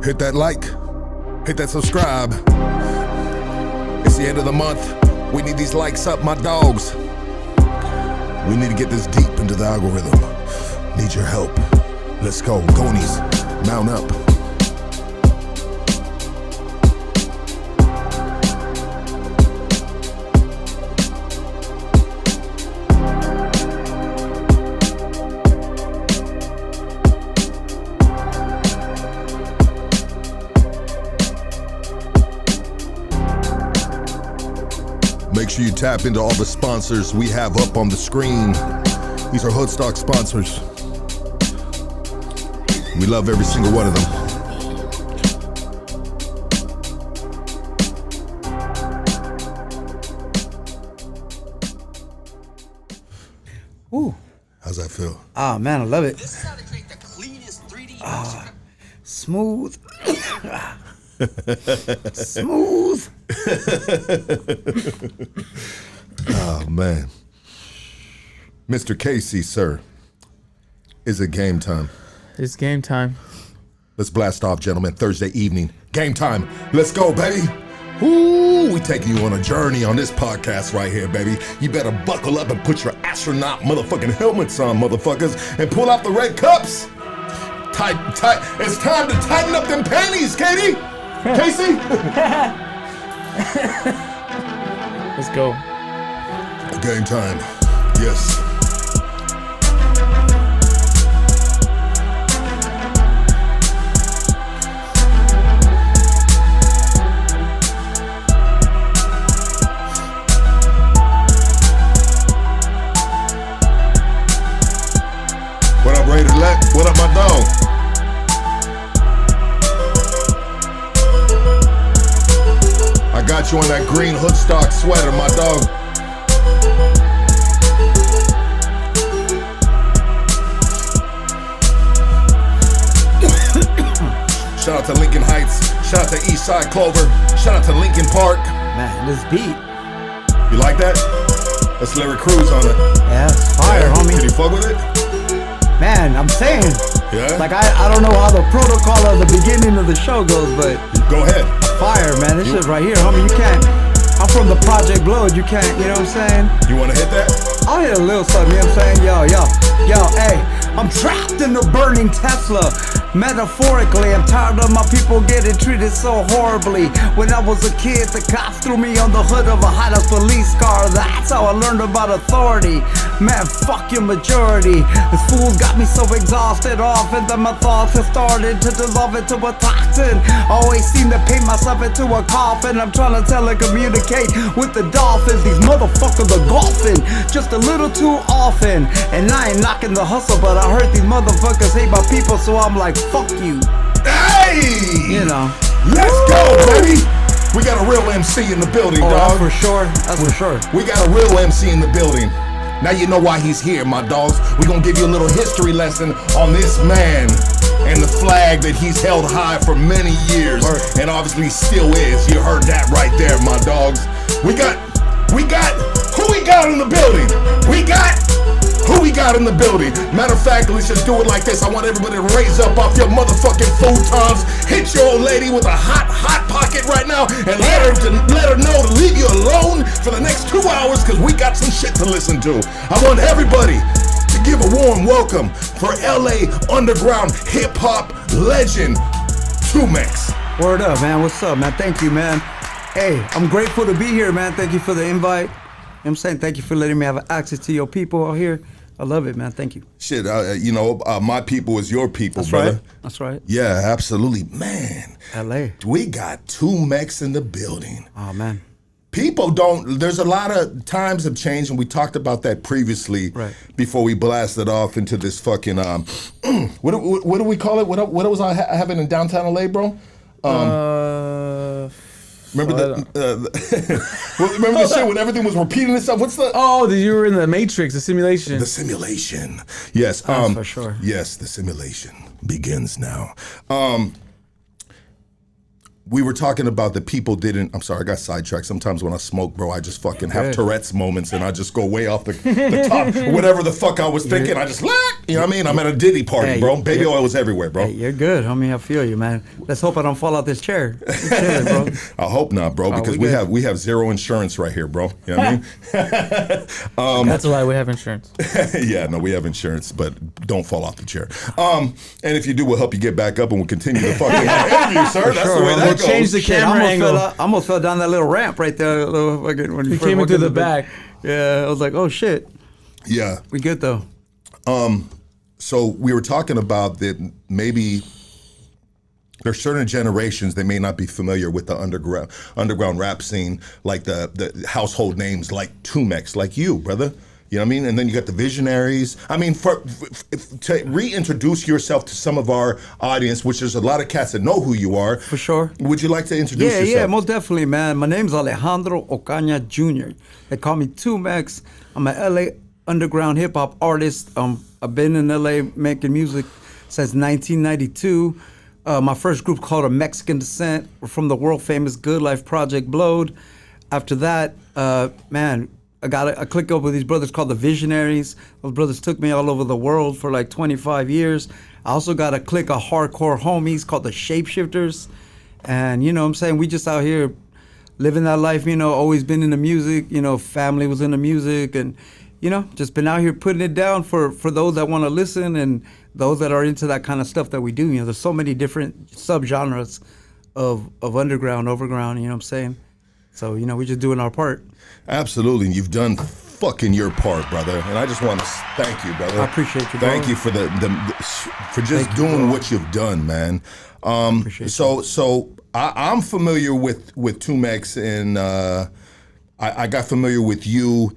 Hit that like, hit that subscribe. It's the end of the month. We need these likes up, my dogs. We need to get this deep into the algorithm. Need your help. Let's go. Gonies, mount up. Make sure you tap into all the sponsors we have up on the screen. These are Hoodstock sponsors. We love every single one of them. Ooh. How's that feel? Oh man, I love it. This is how to create the cleanest 3D Smooth. Smooth. Oh man. Mr. Casey, sir. Is it game time? It's game time. Let's blast off, gentlemen. Thursday evening. Game time. Let's go, baby. Ooh, we taking you on a journey on this podcast right here, baby. You better buckle up and put your astronaut motherfucking helmets on, motherfuckers, and pull out the red cups. Tight. It's time to tighten up them panties, Katie. Casey. Let's go. Game time. Yes. What up, Raider Let? What up, my dog? I got you on that green Hoodstock sweater, my dog. Shout out to Lincoln Heights. Shout out to Eastside Clover. Shout out to Lincoln Park. Man, this beat. You like that? That's Larry Cruz on it. Yeah, it's fire, homie. Can you fuck with it? Man, I'm saying. Yeah? Like, I don't know how the protocol of the beginning of the show goes, but Go ahead. fire, man. This shit right here, homie. You can't. I'm from the Project Blood. You can't, you know what I'm saying? You want to hit that? I'll hit a little something, you know what I'm saying? Yo, hey, I'm trapped in the burning Tesla. Metaphorically, I'm tired of my people getting treated so horribly. When I was a kid, the cops threw me on the hood of a hot-ass police car. That's how I learned about authority. Man, fuck your majority. This fool's got me so exhausted often that my thoughts have started to dissolve into a toxin. Always seem to paint myself into a coffin. I'm trying to telecommunicate with the dolphins. These motherfuckers are golfing just a little too often. And I ain't knocking the hustle, but I heard these motherfuckers hate my people, so I'm like, fuck you. Hey! You know. Let's go, baby! We got a real MC in the building, Oh, dog. that's for sure. That's for sure. We got a real MC in the building. Now you know why he's here, my dogs. We're gonna give you a little history lesson on this man and the flag that he's held high for many years. And obviously still is. You heard that right there, my dogs. Who we got in the building? Who we got in the building? Matter of fact, let's just do it like this. I want everybody to raise up off your motherfucking futons. Hit your old lady with a hot pocket right now and let her know to leave you alone for the next 2 hours, because we got some shit to listen to. I want everybody to give a warm welcome for LA underground hip hop legend, Tumex. Word up, man. What's up, man? Thank you, man. Hey, I'm grateful to be here, man. Thank you for the invite. You know what I'm saying? Thank you for letting me have access to your people out here. I love it, man. Thank you. Shit, my people is your people, That's brother. right. That's right. Yeah, absolutely. Man, LA. we got Tumex in the building. Oh, man. People don't, there's a lot of times have changed, and we talked about that previously, Right. Before we blasted off into this fucking, what do we call it? What was I having in downtown LA, bro? Remember remember the shit when everything was repeating itself? What's the? Oh, you were in the Matrix, the simulation. The simulation. Yes. That's for sure. Yes, the simulation begins now. we were talking about that people didn't. I'm sorry, I got sidetracked. Sometimes when I smoke, bro, I just fucking have Tourette's moments, and I just go way off the top. Whatever the fuck I was thinking, I just you know what I mean? I'm at a Diddy party, bro. Baby oil was everywhere, bro. Hey, you're good, homie. I feel you, man. Let's hope I don't fall out this chair. Chilling, bro. I hope not, bro, because we have zero insurance right here, bro. You know what I mean? That's why we have insurance. Yeah, no, we have insurance, but don't fall off the chair. And if you do, we'll help you get back up, and we'll continue the fucking interview, sir. That's the way that goes. Change the camera angle. I almost fell down that little ramp right there. When He came into the back. Yeah, I was like, oh shit. Yeah. We good though. So we were talking about that maybe there's certain generations they may not be familiar with the underground rap scene, like the household names like Tumex, like you, brother. You know what I mean? And then you got the Visionaries. I mean, to reintroduce yourself to some of our audience, which there's a lot of cats that know who you are. For sure. Would you like to introduce yourself? Yeah, most definitely, man. My name's Alejandro Ocaña Jr. They call me 2Max. I'm an LA underground hip hop artist. I've been in LA making music since 1992. My first group called A Mexican Descent. We're from the world famous Good Life Project Blowed. After that, man, I clicked up with these brothers called the Visionaries. Those brothers took me all over the world for like 25 years. I also got a clique of hardcore homies called the Shapeshifters. And, you know what I'm saying, we just out here living that life, you know, always been into music, you know, family was into music and, you know, just been out here putting it down for those that want to listen and those that are into that kind of stuff that we do. You know, there's so many different subgenres of underground, overground, you know what I'm saying? So, you know, we're just doing our part. Absolutely. You've done fucking your part, brother. And I just want to thank you, brother. I appreciate you, bro. Thank you for for just doing what you've done, man. I'm familiar with Tumex, and I got familiar with you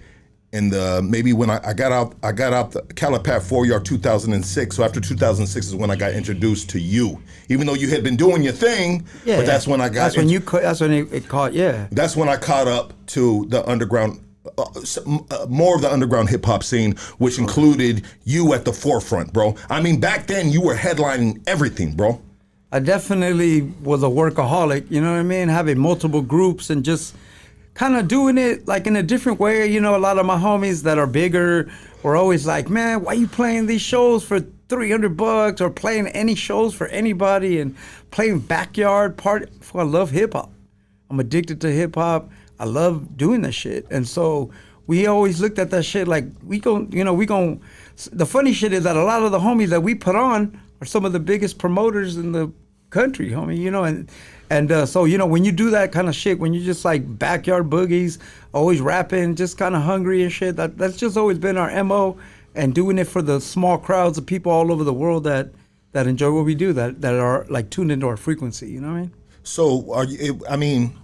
in the maybe when I got out the Calipat 4-yard 2006. So after 2006 is when I got introduced to you. Even though you had been doing your thing, but that's when I got. That's when it caught. Yeah. That's when I caught up to the underground, more of the underground hip hop scene, which included you at the forefront, bro. I mean, back then you were headlining everything, bro. I definitely was a workaholic. You know what I mean? Having multiple groups and just kind of doing it like in a different way. You know, a lot of my homies that are bigger were always like, man, why you playing these shows for $300 or playing any shows for anybody and playing backyard party? I love hip hop. I'm addicted to hip hop. I love doing that shit. And so we always looked at that shit like the funny shit is that a lot of the homies that we put on are some of the biggest promoters in the country, homie, you know, and so, you know, when you do that kind of shit, when you just like backyard boogies, always rapping, just kind of hungry and shit, that's just always been our MO, and doing it for the small crowds of people all over the world that enjoy what we do, that are like tuned into our frequency, you know what I mean? So are you, I mean,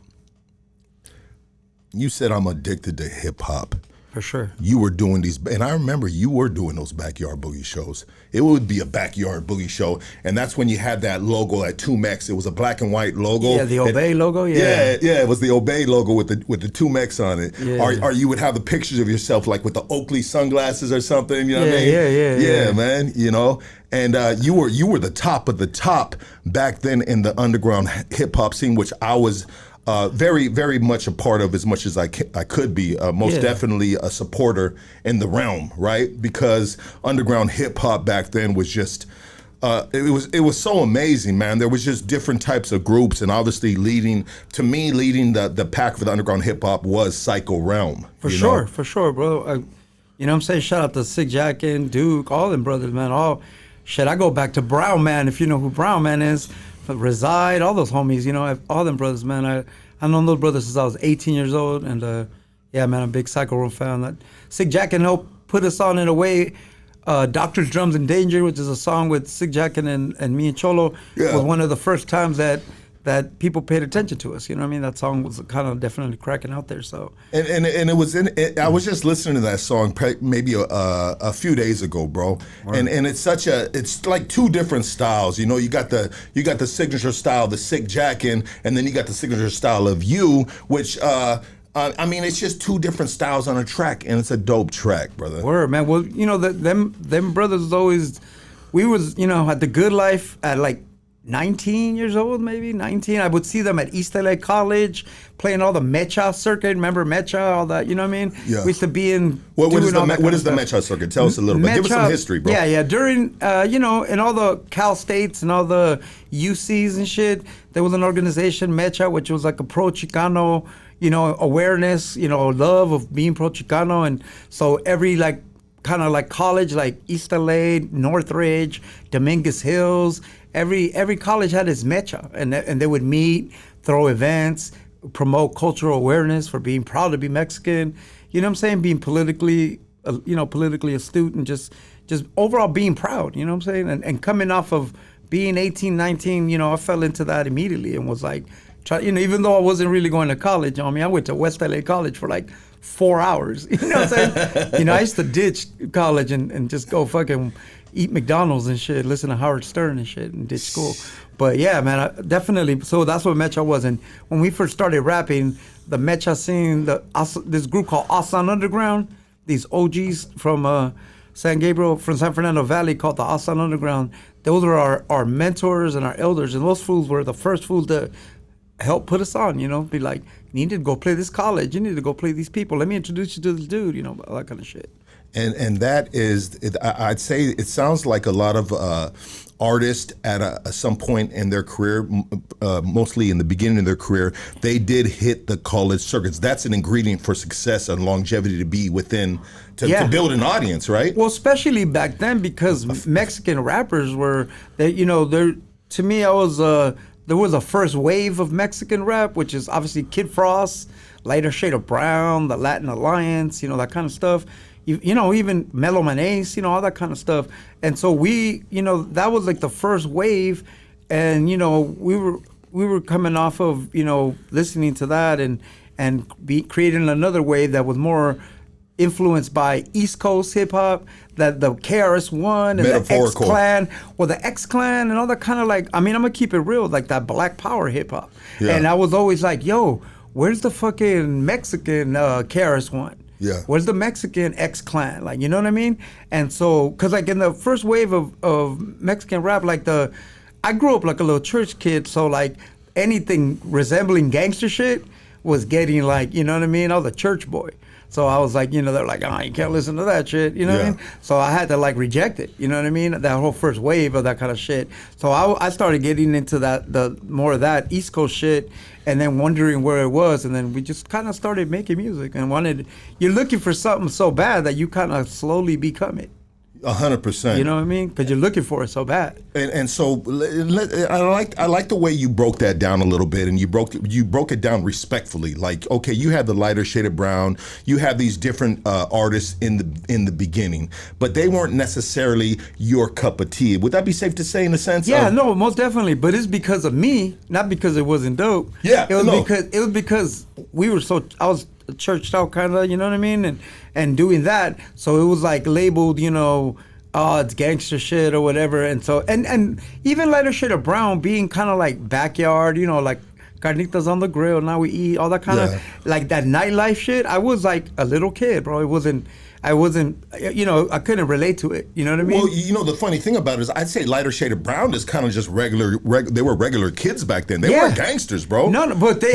you said I'm addicted to hip hop. For sure. You were doing these, and I remember you were doing those backyard boogie shows. It would be a backyard boogie show, and that's when you had that logo at Tumex. It was a black and white logo. Yeah, the Obey logo. Yeah, it was the Obey logo with the Tumex on it. Yeah. Or you would have the pictures of yourself like with the Oakley sunglasses or something. You know what I mean? Yeah, man. You know, and you were the top of the top back then in the underground hip hop scene, which I was. Very, very much a part of as much as I could be. Most definitely a supporter in the realm, right? Because underground hip hop back then was just, it was so amazing, man. There was just different types of groups, and obviously leading the pack for the underground hip hop was Psycho Realm. For sure, bro. You know what I'm saying? Shout out to Sick Jackin, Duke, all them brothers, man. I go back to Brown Man, if you know who Brown Man is. Reside, all those homies, you know, all them brothers, man. I've known those brothers since I was 18 years old, and yeah, man, I'm a big Psycho Realm fan. That Sick Jackin helped put us on in a way. Doctor's Drums in Danger, which is a song with Sick Jackin and me and Cholo, was one of the first times that people paid attention to us. You know what I mean? That song was kind of definitely cracking out there. So and it was I was just listening to that song maybe a few days ago, bro. Right. And it's like two different styles. You know, you got the signature style, the Sick Jackin, and then you got the signature style of you, which. I mean, it's just two different styles on a track, and it's a dope track, brother. Word, man. Well, you know, them brothers always. We was, you know, at the Good Life at like 19 years old, maybe 19. I would see them at East LA College playing all the Mecha circuit. Remember Mecha, all that, you know what I mean? Yeah. We used to be in. What is doing the all that kind of Mecha stuff. circuit? Tell us a little bit. Give us some history, bro. Yeah. During, in all the Cal States and all the UCs and shit, there was an organization, Mecha, which was like a pro Chicano, awareness, love of being pro Chicano. And so every kind of like college, like East LA, Northridge, Dominguez Hills, every college had its Mecha, and they would meet, throw events, promote cultural awareness for being proud to be Mexican. You know what I'm saying? Being politically astute and just overall being proud. You know what I'm saying? And coming off of being 18, 19, I fell into that immediately and was like, even though I wasn't really going to college. I went to West LA College for like 4 hours. You know what I'm saying? I used to ditch college and just go fucking eat McDonald's and shit, listen to Howard Stern and shit, and ditch school. But yeah, man, definitely. So that's what Mecha was. And when we first started rapping, the Mecha scene, this group called Asan Underground, these OGs from San Fernando Valley called the Asan Underground. Those were our mentors and our elders, and those fools were the first fools to help put us on, be like, you need to go play this college, you need to go play these people, let me introduce you to this dude, all that kind of shit. And that is, I'd say it sounds like a lot of artists at some point in their career, mostly in the beginning of their career, they did hit the college circuits. That's an ingredient for success and longevity to be within, to build an audience, right? Well, especially back then, because Mexican rappers were, to me, there was a first wave of Mexican rap, which is obviously Kid Frost, Lighter Shade of Brown, the Latin Alliance, that kind of stuff. Even Mellow Man Ace, all that kind of stuff. And so we, that was like the first wave, and we were coming off of listening to that and creating another wave that was more influenced by East Coast hip hop, that the KRS-One and the X Clan, the X Clan and all that kind of I'm gonna keep it real, like that Black Power hip hop. Yeah. And I was always like, yo, where's the fucking Mexican KRS-One? Yeah. Where's the Mexican X Clan? You know what I mean? And so, cause in the first wave of Mexican rap, I grew up like a little church kid, so anything resembling gangster shit was getting you know what I mean? I was a church boy. So I was like, they're like, oh, you can't listen to that shit, you know what I mean? So I had to reject it, you know what I mean? That whole first wave of that kind of shit. So I started getting into the more of that East Coast shit, and then wondering where it was, and then we just kind of started making music and you're looking for something so bad that you kind of slowly become it. 100%. You know what I mean? Because you're looking for it so bad. And so I like the way you broke that down a little bit, and you broke it down respectfully. Okay, you had the Lighter Shade of Brown, you had these different artists in the beginning, but they weren't necessarily your cup of tea. Would that be safe to say, in a sense? Yeah, no, most definitely. But it's because of me, not because it wasn't dope. Yeah, it was because I was churched out kind of, you know what I mean, and doing that, so it was labeled, it's gangster shit or whatever. And so and even Lighter Shade of Brown being kind of backyard, carnitas on the grill, now we eat, all that kind of that nightlife shit. I was a little kid, bro. I wasn't, I couldn't relate to it. You know what I mean? Well, the funny thing about it is, I'd say Lighter Shade of Brown is kind of just regular. They were regular kids back then. They weren't gangsters, bro. No, but they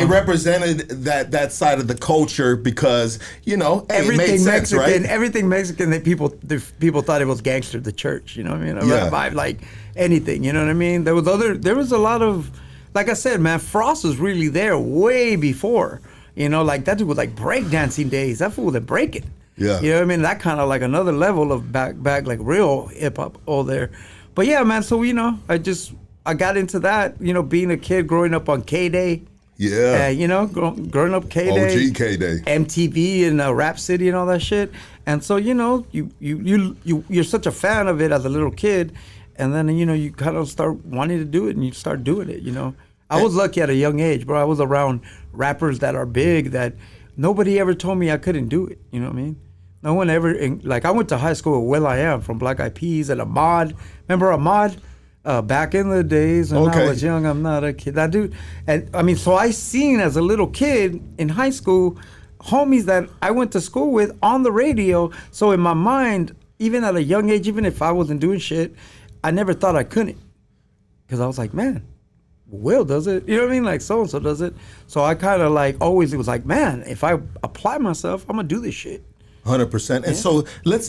represented that side of the culture because it made sense, Mexican, right? Everything Mexican that people thought it was gangster. The church, you know what I mean? A vibe anything, you know what I mean? There was a lot of, like I said, man, Frost was really there way before. That dude was breakdancing days. That fool was breaking. Yeah. You know what I mean? That kind of another level of back real hip hop all there. But yeah, man, so I got into that, being a kid growing up on K-Day. Yeah. Growing up K-Day. OG K-Day. MTV and Rap City and all that shit. And so, you're such a fan of it as a little kid, and then you kind of start wanting to do it, and you start doing it, I was lucky at a young age, bro. I was around rappers that are big that nobody ever told me I couldn't do it. You know what I mean? No one ever, I went to high school with will.i.am from Black Eyed Peas and Ahmad. Remember Ahmad? Back in the days when I was young, I'm not a kid. That dude. And so I seen as a little kid in high school, homies that I went to school with on the radio. So in my mind, even at a young age, even if I wasn't doing shit, I never thought I couldn't, because I was like, man, Will does it. You know what I mean? Like so and so does it. So I kind of like always it was like, man, if I apply myself, I'm gonna do this shit. 100%. And so let's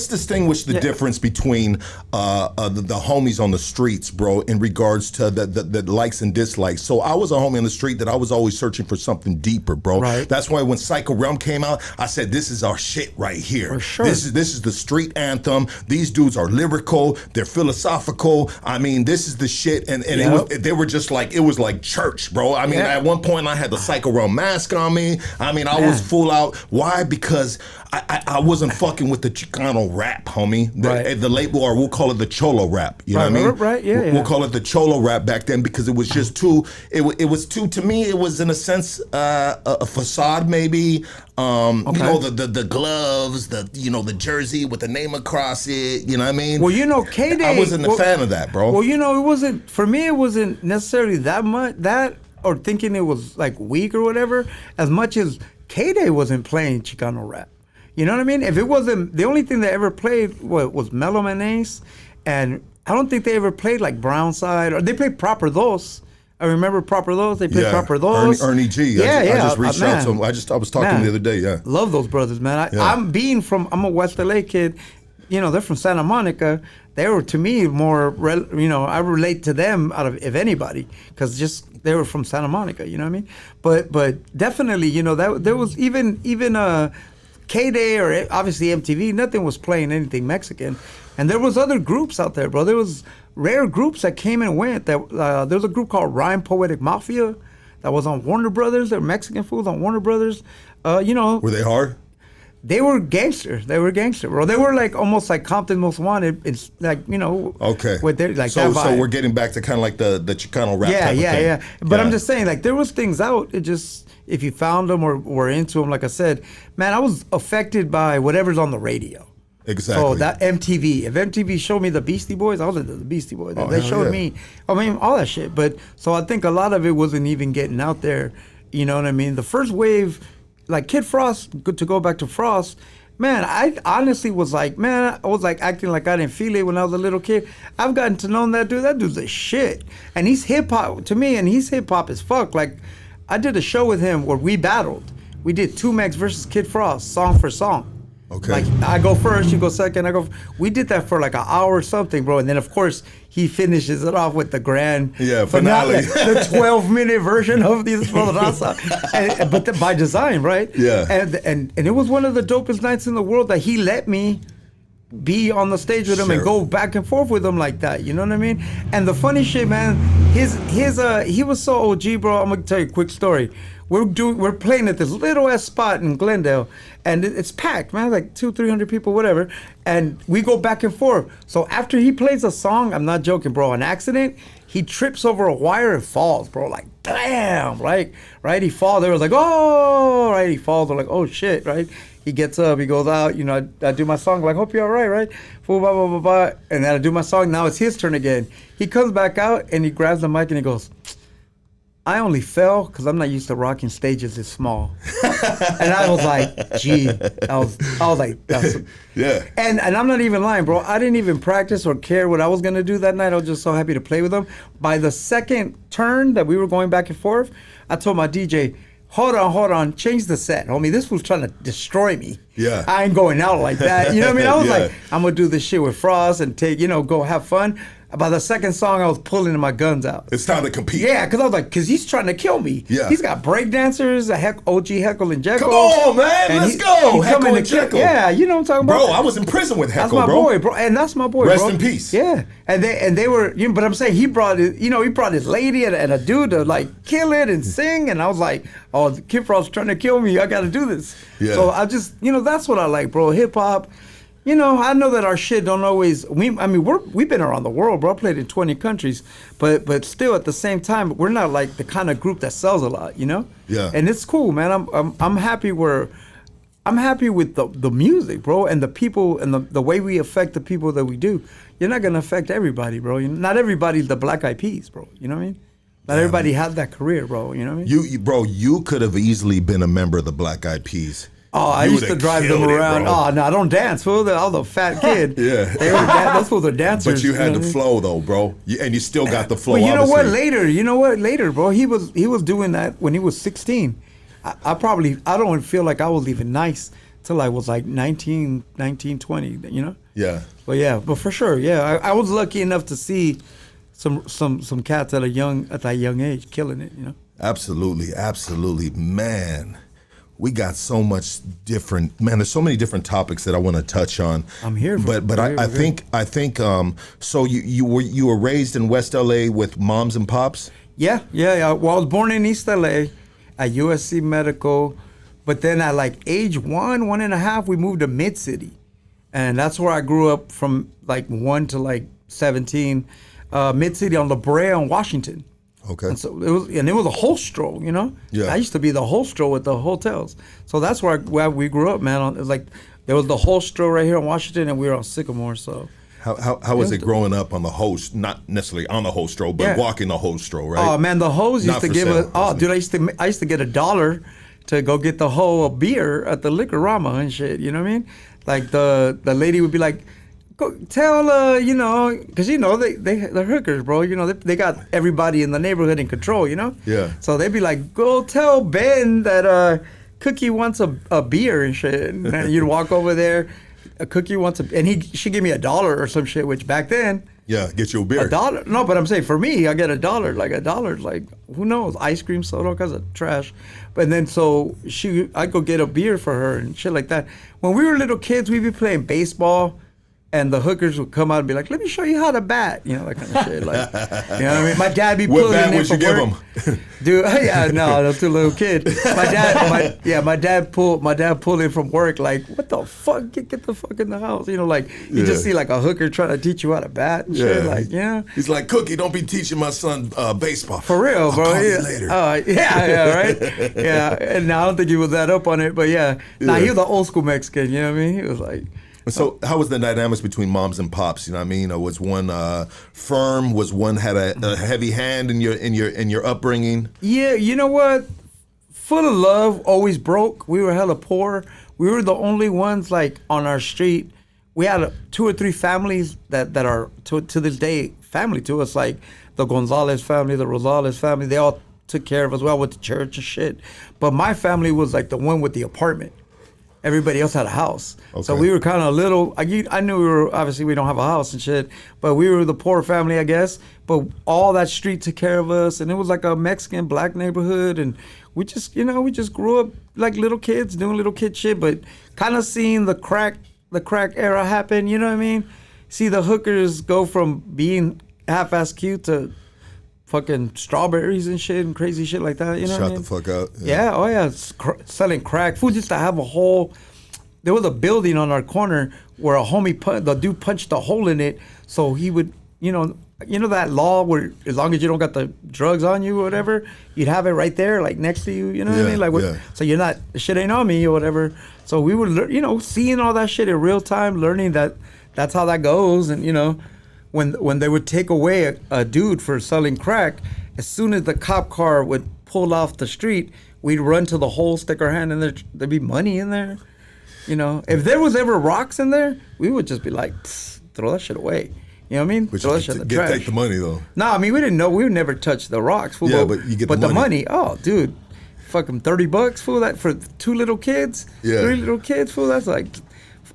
distinguish the difference between the homies on the streets, bro, in regards to the likes and dislikes. So I was a homie on the street that I was always searching for something deeper, bro. Right. That's why when Psycho Realm came out, I said, this is our shit right here. For sure. This is the street anthem. These dudes are lyrical. They're philosophical. I mean, this is the shit. And they were just like, it was like church, bro. I mean, at one point I had the Psycho Realm mask on me. I mean, I was full out. Why? Because I wasn't fucking with the Chicano rap, homie. The label, or we'll call it the Cholo rap. You know what I mean? Right, yeah. We'll call it the Cholo rap back then because it was just too. It was too. To me, it was in a sense a facade, maybe. You know, the gloves, the jersey with the name across it. You know what I mean? Well, you know, K-Day. I wasn't a fan of that, bro. Well, you know, it wasn't for me. It wasn't necessarily that much or thinking it was like weak or whatever. As much as K-Day wasn't playing Chicano rap. You know what I mean? If it wasn't, the only thing they ever played was Mellow Man Ace, and I don't think they ever played like Brownside, or they played Proper Dos. I remember Proper Dos. They played Proper Dos. Ernie G. I just reached out to him. I was talking to him the other day. Yeah, love those brothers, man. I'm a West LA kid. You know, they're from Santa Monica. They were, to me, more. I relate to them out of if anybody, because just they were from Santa Monica. You know what I mean? But definitely, you know, that there was even K-Day or obviously MTV, nothing was playing anything Mexican. And there was other groups out there, bro. There was rare groups that came and went. There was a group called Rhyme Poetic Mafia that was on Warner Brothers. They're Mexican fools on Warner Brothers. You know. Were they hard? They were gangsters. They were gangster, bro. They were like almost like Compton Most Wanted. It's like, you know. Okay. With their, like so that vibe. we're getting back to kind of like the Chicano rap type of thing. Yeah. But I'm just saying, like, there was things out. It just, if you found them or were into them, like I said, man, I was affected by whatever's on the radio. Exactly. So that MTV, if MTV showed me the Beastie Boys, I was into the Beastie Boys. They showed me, I mean, all that shit. But so I think a lot of it wasn't even getting out there. You know what I mean? The first wave, like Kid Frost, to go back to Frost, man, I honestly was like, man, I was like acting like I didn't feel it when I was a little kid. I've gotten to know that dude. That dude's the shit. And he's hip hop to me, and he's hip hop as fuck. Like, I did a show with him where we battled. We did 2Max versus Kid Frost, song for song. Okay. Like, I go first, you go second, we did that for like an hour or something, bro. And then, of course, he finishes it off with the grand finale. The 12-minute version of this Raza. But by design, right? Yeah. And it was one of the dopest nights in the world that he let me be on the stage with him and go back and forth with him like that. You know what I mean? And the funny shit, man, he was so OG, bro. I'm gonna tell you a quick story. We're playing at this little ass spot in Glendale, and it's packed, man, like 200-300 people, whatever. And we go back and forth. So after he plays a song, I'm not joking, bro, an accident, he trips over a wire and falls, bro. Like, damn, right? He falls. They was like, oh, right? He falls. They're like, oh shit, right? He gets up, he goes out, you know, I do my song, like, hope you're all right? Blah, blah, blah, blah, blah. And then I do my song, now it's his turn again. He comes back out and he grabs the mic and he goes, I only fell because I'm not used to rocking stages this small. And I was like, gee, I was like, that's yeah. And I'm not even lying, bro. I didn't even practice or care what I was gonna do that night. I was just so happy to play with them. By the second turn that we were going back and forth, I told my DJ, hold on, change the set, homie. This was trying to destroy me. Yeah. I ain't going out like that. You know what I mean? I was like, I'm gonna do this shit with Frost and go have fun. By the second song, I was pulling my guns out. It's time to compete. Yeah, because I was like, because he's trying to kill me. Yeah. He's got breakdancers, OG Heckle and Jekyll. Come on, man, let's go. Heckle and Jekyll. Yeah, you know what I'm talking about? Bro, I was in prison with Heckle, bro. That's my boy, bro. And that's my boy, Rest bro. in peace. Yeah. And they were, but I'm saying he brought his lady and a dude to like kill it and sing. And I was like, oh, Kid Frost's trying to kill me. I got to do this. Yeah. So I just, that's what I like, bro. Hip hop. I know that our shit don't always. We've been around the world, bro. I played in 20 countries, but still at the same time, we're not like the kind of group that sells a lot, Yeah. And it's cool, man. I'm happy I'm happy with the music, bro, and the people and the way we affect the people that we do. You're not gonna affect everybody, bro. Not everybody's the Black Eyed Peas, bro. You know what I mean? Not everybody had that career, bro. You know what I mean? You could have easily been a member of the Black Eyed Peas. Oh, I You used to would've drive them killed it, around. bro. Oh, no, I don't dance, fool. I was a fat kid. Yeah. Those fools are dancers. But you had know the what I mean? flow though, bro. And you still got the flow. But you know what? obviously. Later, bro. He was doing that when he was 16. I don't feel like I was even nice till I was like 19, 20, you know? Yeah. But for sure, yeah. I was lucky enough to see some cats at that young age killing it, you know? Absolutely, man. We got so much different, man. There's so many different topics that I want to touch on. I'm here for but I think so. You were raised in West LA with moms and pops. Yeah. Well, I was born in East LA at USC Medical, but then at like age 1.5, we moved to Mid City, and that's where I grew up from like 1 to like 17. Mid City on La Brea and Washington. Okay. And so it was a hostro, you know. Yeah. I used to be the hostro with the hotels. So that's where we grew up, man. It was like there was the hostro right here in Washington, and we were on Sycamore. So How was it growing up on the host? Not necessarily on the hostro, but walking the hostro, right? Oh man, the hoes used Not to for give sale, us. Oh, dude, I used to get $1 to go get the hoe a beer at the liquor rama and shit. You know what I mean? Like the lady would be like, go tell you know, because you know they're hookers, bro. You know they got everybody in the neighborhood in control. You know. Yeah. So they'd be like, go tell Ben that Cookie wants a beer and shit. And you'd walk over there. A Cookie wants and she give me $1 or some shit, which back then. Yeah, get you a beer. $1? No, but I'm saying for me, I get $1. Like $1, like who knows? Ice cream, soda, all kinds of trash. But then so I'd go get a beer for her and shit like that. When we were little kids, we'd be playing baseball, and the hookers would come out and be like, "Let me show you how to bat," you know, that kind of shit. Like, you know what I mean? My dad be What pulling bat in would for you give work. him? Dude, yeah, no, that's a little kid. My dad pulled in from work like, what the fuck? Get the fuck in the house. You know, like you just see like a hooker trying to teach you how to bat and shit. Like, yeah. He's like, Cookie, don't be teaching my son baseball. For real, bro. I'll call yeah. you later. Yeah, right? Yeah. And I don't think he was that up on it, but yeah. Nah, he was an old school Mexican, you know what I mean? He was like, so how was the dynamics between moms and pops? You know what I mean? Was one firm? Was one had a heavy hand in your upbringing? yeah, you know what? Full of love, always broke. We were hella poor. We were the only ones like on our street. We had 2 or 3 families that are to this day family to us, like the Gonzalez family, the Rosales family. They all took care of us. We all went to church and shit. But my family was like the one with the apartment. Everybody else had a house. Okay. So we were kind of little. I knew we don't have a house and shit, but we were the poor family, I guess. But all that street took care of us, and it was like a Mexican black neighborhood, and we just grew up like little kids doing little kid shit, but kind of seeing the crack era happen. You know what I mean? See the hookers go from being half-ass cute to fucking strawberries and shit and crazy shit like that. You know what I mean? Shut the fuck up. Yeah, oh yeah, selling crack. Food used to have a hole. There was a building on our corner where the dude punched a hole in it, so he would, you know that law where as long as you don't got the drugs on you or whatever, you'd have it right there, like next to you. You know what I mean? Like, so you're not, shit ain't on me or whatever. So we were, seeing all that shit in real time, learning that's how that goes, and when they would take away a dude for selling crack, as soon as the cop car would pull off the street, we'd run to the hole, stick our hand in there. There'd be money in there. If there was ever rocks in there, we would just be like, throw that shit away. You know what I mean? But throw you that shit in the take trash. the money though. No, I mean we didn't know. We would never touch the rocks. Fool, Yeah, but you get the money. Oh, dude, fucking $30 fool. That for 2 little kids, Yeah. 3 little kids, fool. That's like,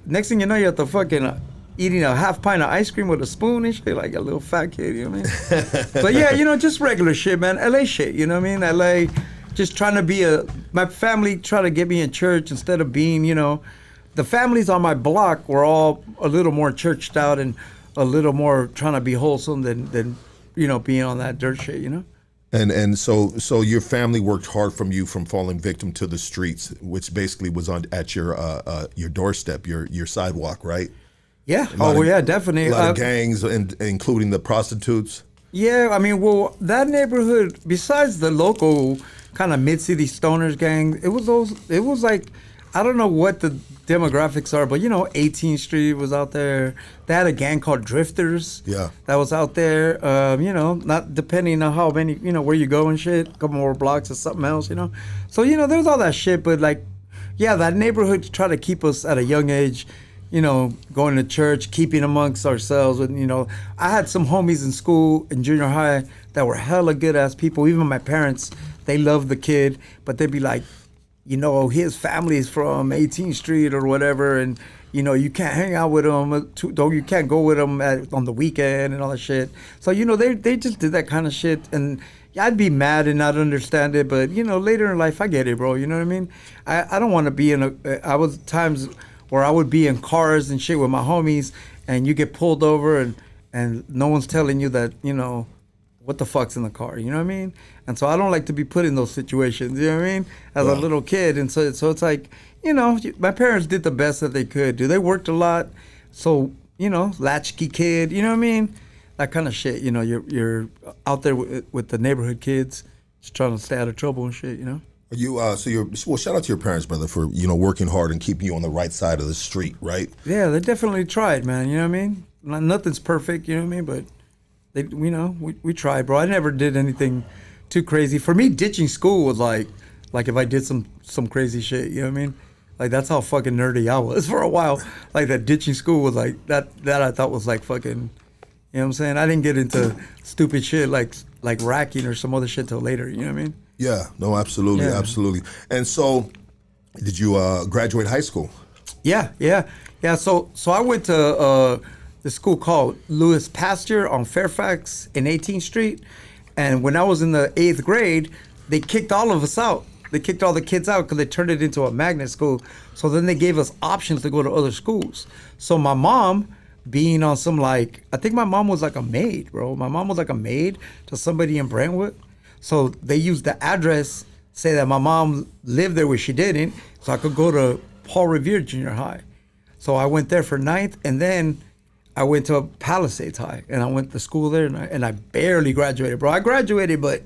next thing you know, you have to fucking eating a half pint of ice cream with a spoon and shit, like a little fat kid. You know what I mean? But yeah, just regular shit, man. LA shit. You know what I mean? LA, just trying to be my family tried to get me in church instead of being, the families on my block were all a little more churched out and a little more trying to be wholesome than being on that dirt shit, And so your family worked hard from falling victim to the streets, which basically was at your doorstep, your sidewalk, right? Yeah. Yeah, definitely. A lot of gangs, including the prostitutes. Yeah, I mean, well, that neighborhood, besides the local kind of mid-city stoners gang, it was like, I don't know what the demographics are, but 18th Street was out there. They had a gang called Drifters. Yeah. That was out there. Not depending on how many, where you go and shit, a couple more blocks or something else, So, there was all that shit, but like, yeah, that neighborhood tried to keep us at a young age, going to church, keeping amongst ourselves. And, I had some homies in school, in junior high, that were hella good ass people. Even my parents, they loved the kid, but they'd be like, his family's from 18th Street or whatever, and you can't hang out with them. You can't go with them on the weekend and all that shit. So they just did that kind of shit, and I'd be mad and not understand it. But later in life, I get it, bro. You know what I mean? I don't want to be I was times where I would be in cars and shit with my homies, and you get pulled over, and no one's telling you that what the fuck's in the car, you know what I mean? And so I don't like to be put in those situations, you know what I mean? As a little kid. And so it's like, my parents did the best that they could do. They worked a lot. So, latchkey kid, you know what I mean? That kind of shit, you're out there with the neighborhood kids just trying to stay out of trouble and shit, You well, shout out to your parents, brother, for working hard and keeping you on the right side of the street, right? Yeah, they definitely tried, man, you know what I mean? Nothing's perfect, you know what I mean? But we tried, bro. I never did anything too crazy. For me, ditching school was like if I did some crazy shit, you know what I mean? Like, that's how fucking nerdy I was for a while. Like, that ditching school was like that I thought was like fucking, you know what I'm saying? I didn't get into stupid shit like racking or some other shit till later, you know what I mean? Yeah, no, absolutely, absolutely. And so, did you graduate high school? Yeah. So I went to the school called Lewis Pasteur on Fairfax in 18th Street. And when I was in the 8th grade, they kicked all of us out. They kicked all the kids out because they turned it into a magnet school. So then they gave us options to go to other schools. So my mom, being on some I think my mom was like a maid, bro. My mom was like a maid to somebody in Brentwood. So they used the address, say that my mom lived there where she didn't, so I could go to Paul Revere Junior High. So I went there for 9th, and then I went to Palisades High, and I went to school there, and I barely graduated, bro. I graduated, but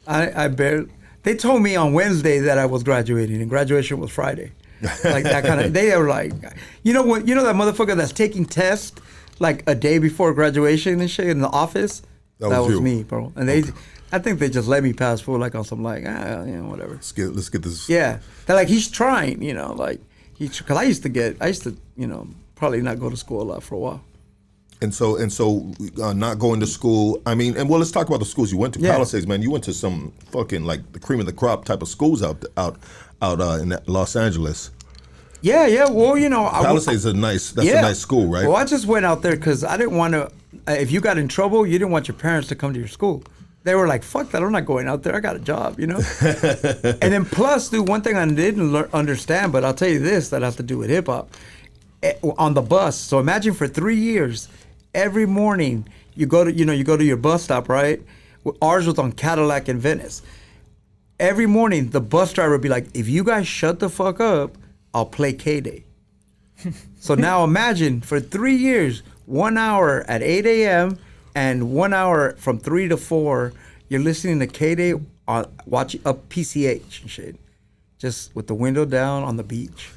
I barely. They told me on Wednesday that I was graduating, and graduation was Friday. Like that kind of. They were like, that motherfucker that's taking tests like a day before graduation and shit in the office. That was me, bro. And they, I think they just let me pass for like on some whatever. Let's get this. Yeah, they're like, he's trying, because I used to probably not go to school a lot for a while. And so, not going to school. I mean, and let's talk about the schools you went to. Palisades, man. You went to some fucking like the cream of the crop type of schools out in Los Angeles. Yeah. Well, Palisades is a nice school, right? Well, I just went out there because I didn't want to. If you got in trouble, you didn't want your parents to come to your school. They were like, fuck that, I'm not going out there. I got a job, And then plus, dude, one thing I didn't understand, but I'll tell you this, that has to do with hip hop. On the bus. So imagine for 3 years, every morning you go to your bus stop, right? Ours was on Cadillac in Venice. Every morning the bus driver would be like, if you guys shut the fuck up, I'll play K-Day. So now imagine for 3 years, 1 hour at 8 a.m. and 1 hour from 3 to 4, you're listening to K-Day watching up PCH and shit. Just with the window down on the beach.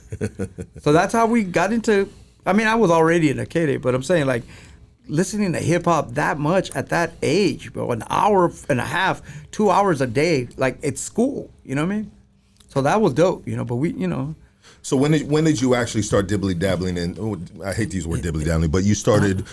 So that's how we got into, I was already in a K-Day, but I'm saying like listening to hip hop that much at that age, bro, an hour and a half, 2 hours a day, like it's school, you know what I mean? So that was dope, but we. So when did you actually start dibbly dabbling in? I hate to use the word dibbly dabbling, but you started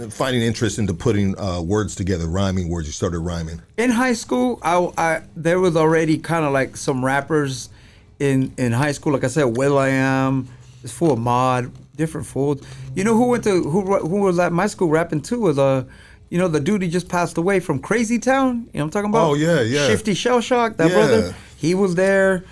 finding interest into putting words together, rhyming words. You started rhyming in high school. I there was already kind of like some rappers in high school. Like I said, Will I Am, it's full of Mod, different fools. Who was at my school rapping too was the dude he just passed away from Crazy Town. You know what I'm talking about? Oh yeah. Shifty Shell Shock, that brother. He was there.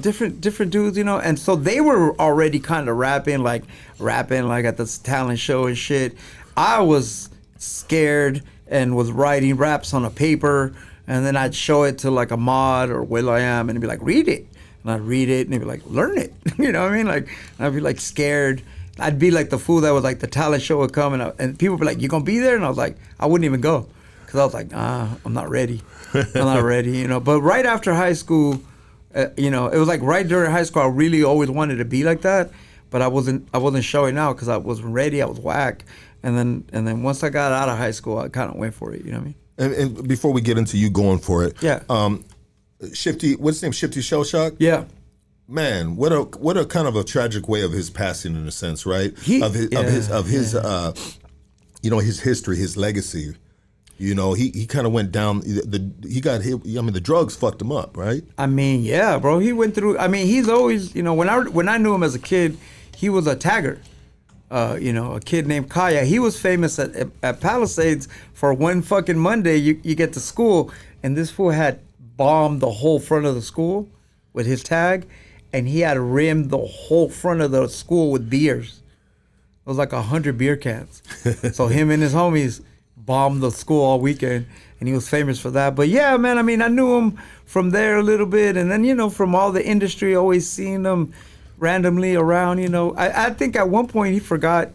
Different dudes, and so they were already kind of rapping like at this talent show and shit. I was scared and was writing raps on a paper, and then I'd show it to like a Mod or Will I Am, and he'd be like, read it, and I'd read it, and he'd be like, learn it, you know what I mean? Like, I'd be like scared. I'd be like the fool that was like the talent show would come, and people would be like, you gonna be there? And I was like, I wouldn't even go, because I was like, I'm not ready, But right after high school. It was like right during high school. I really always wanted to be like that, but I wasn't showing out because I wasn't ready. I was whack, and then once I got out of high school, I kind of went for it. You know what I mean? And before we get into you going for it, yeah. Shifty, what's his name? Shifty Shell Shock. Yeah. Man, what a kind of a tragic way of his passing, in a sense, right? Of his you know, his history, his legacy. You know, he kind of went down. He got hit. I mean, the drugs fucked him up, right? I mean, yeah, bro. He went through. I mean, he's always, you know, when I knew him as a kid, he was a tagger. You know, a kid named Kaya. He was famous at Palisades for one fucking Monday. You get to school, and this fool had bombed the whole front of the school with his tag, and he had rimmed the whole front of the school with beers. It was like 100 beer cans. So him and his homies bombed the school all weekend, and he was famous for that. But yeah, man, I mean, I knew him from there a little bit, and then, you know, from all the industry, always seeing him randomly around, you know. I think at one point he forgot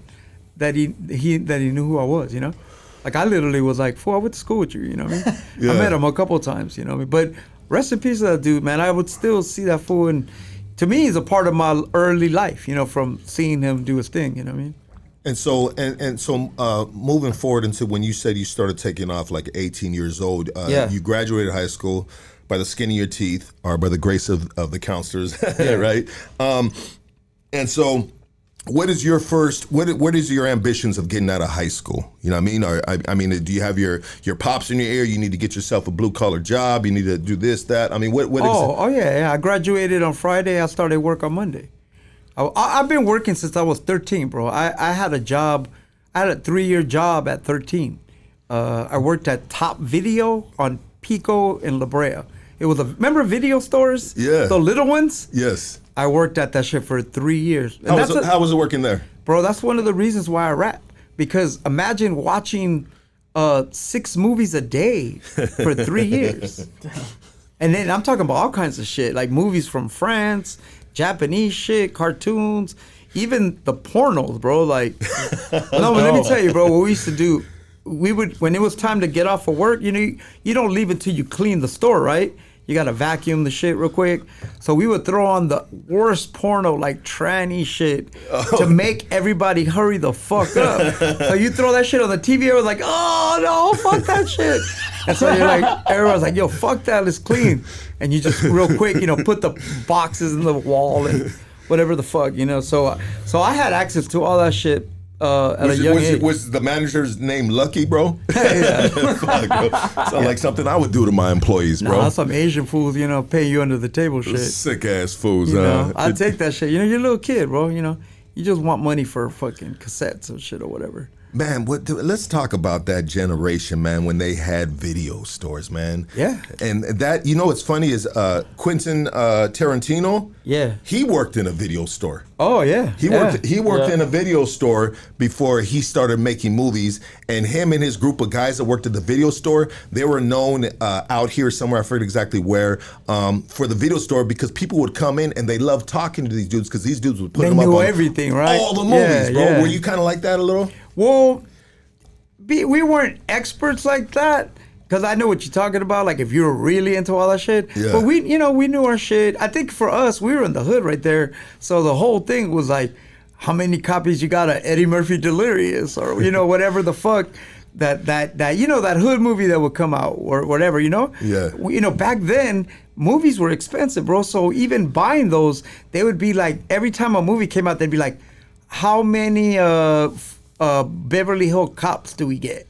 that he knew who I was, you know. Like, I literally was like, fool, I went to school with you, you know what I mean? Yeah. I met him a couple of times, you know what I mean? But rest in peace to that dude, man. I would still see that fool, and to me, he's a part of my early life, you know, from seeing him do his thing, you know what I mean? And so, moving forward into when you said you started taking off like 18 years old, you graduated high school by the skin of your teeth, or by the grace of the counselors, right? And so, what is your what is your ambitions of getting out of high school? You know what I mean? Or, I mean, do you have your pops in your ear? You need to get yourself a blue collar job. You need to do this, that. I mean, what? Oh yeah. I graduated on Friday. I started work on Monday. I've been working since I was 13, bro. I had a job. I had a 3-year job at 13. I worked at Top Video on Pico in La Brea. It was remember video stores? Yeah. The little ones? Yes. I worked at that shit for 3 years. And how was it working there? Bro, that's one of the reasons why I rap. Because imagine watching 6 movies a day for 3 years. And then I'm talking about all kinds of shit, like movies from France, Japanese shit, cartoons, even the pornos, bro. Like, no, but let me tell you, bro, what we used to do, when it was time to get off of work, you know, you don't leave until you clean the store, right? You gotta vacuum the shit real quick. So we would throw on the worst porno, like tranny shit, to make everybody hurry the fuck up. So you throw that shit on the TV, I was like, oh no, fuck that shit. And so you're like, everyone's like, yo, fuck that, let's clean. And you just real quick, you know, put the boxes in the wall and whatever the fuck, you know. So I had access to all that shit. At a young age. Was the manager's name Lucky, bro? Yeah. Sound like something I would do to my employees, bro. Nah, some Asian fools, you know, pay you under the table shit. Sick ass fools, you know, I take that shit. You know, you're a little kid, bro. You know, you just want money for fucking cassettes or shit or whatever. Man, let's talk about that generation, man, when they had video stores, man. Yeah. And that, you know what's funny is Quentin Tarantino, he worked in a video store. Oh, yeah. He worked in a video store before he started making movies, and him and his group of guys that worked at the video store, they were known out here somewhere, I forget exactly where, for the video store, because people would come in and they loved talking to these dudes, because these dudes would put them up on everything, right? all the movies, bro. Yeah. Were you kind of like that a little? Well, we weren't experts like that, because I know what you're talking about, like if you were really into all that shit. Yeah. But we knew our shit. I think for us, we were in the hood right there, so the whole thing was like, how many copies you got of Eddie Murphy Delirious, or, you know, whatever the fuck, that you know, that hood movie that would come out, or whatever, you know? Yeah. You know, back then, movies were expensive, bro, so even buying those, they would be like, every time a movie came out, they'd be like, how many Beverly Hills Cops do we get?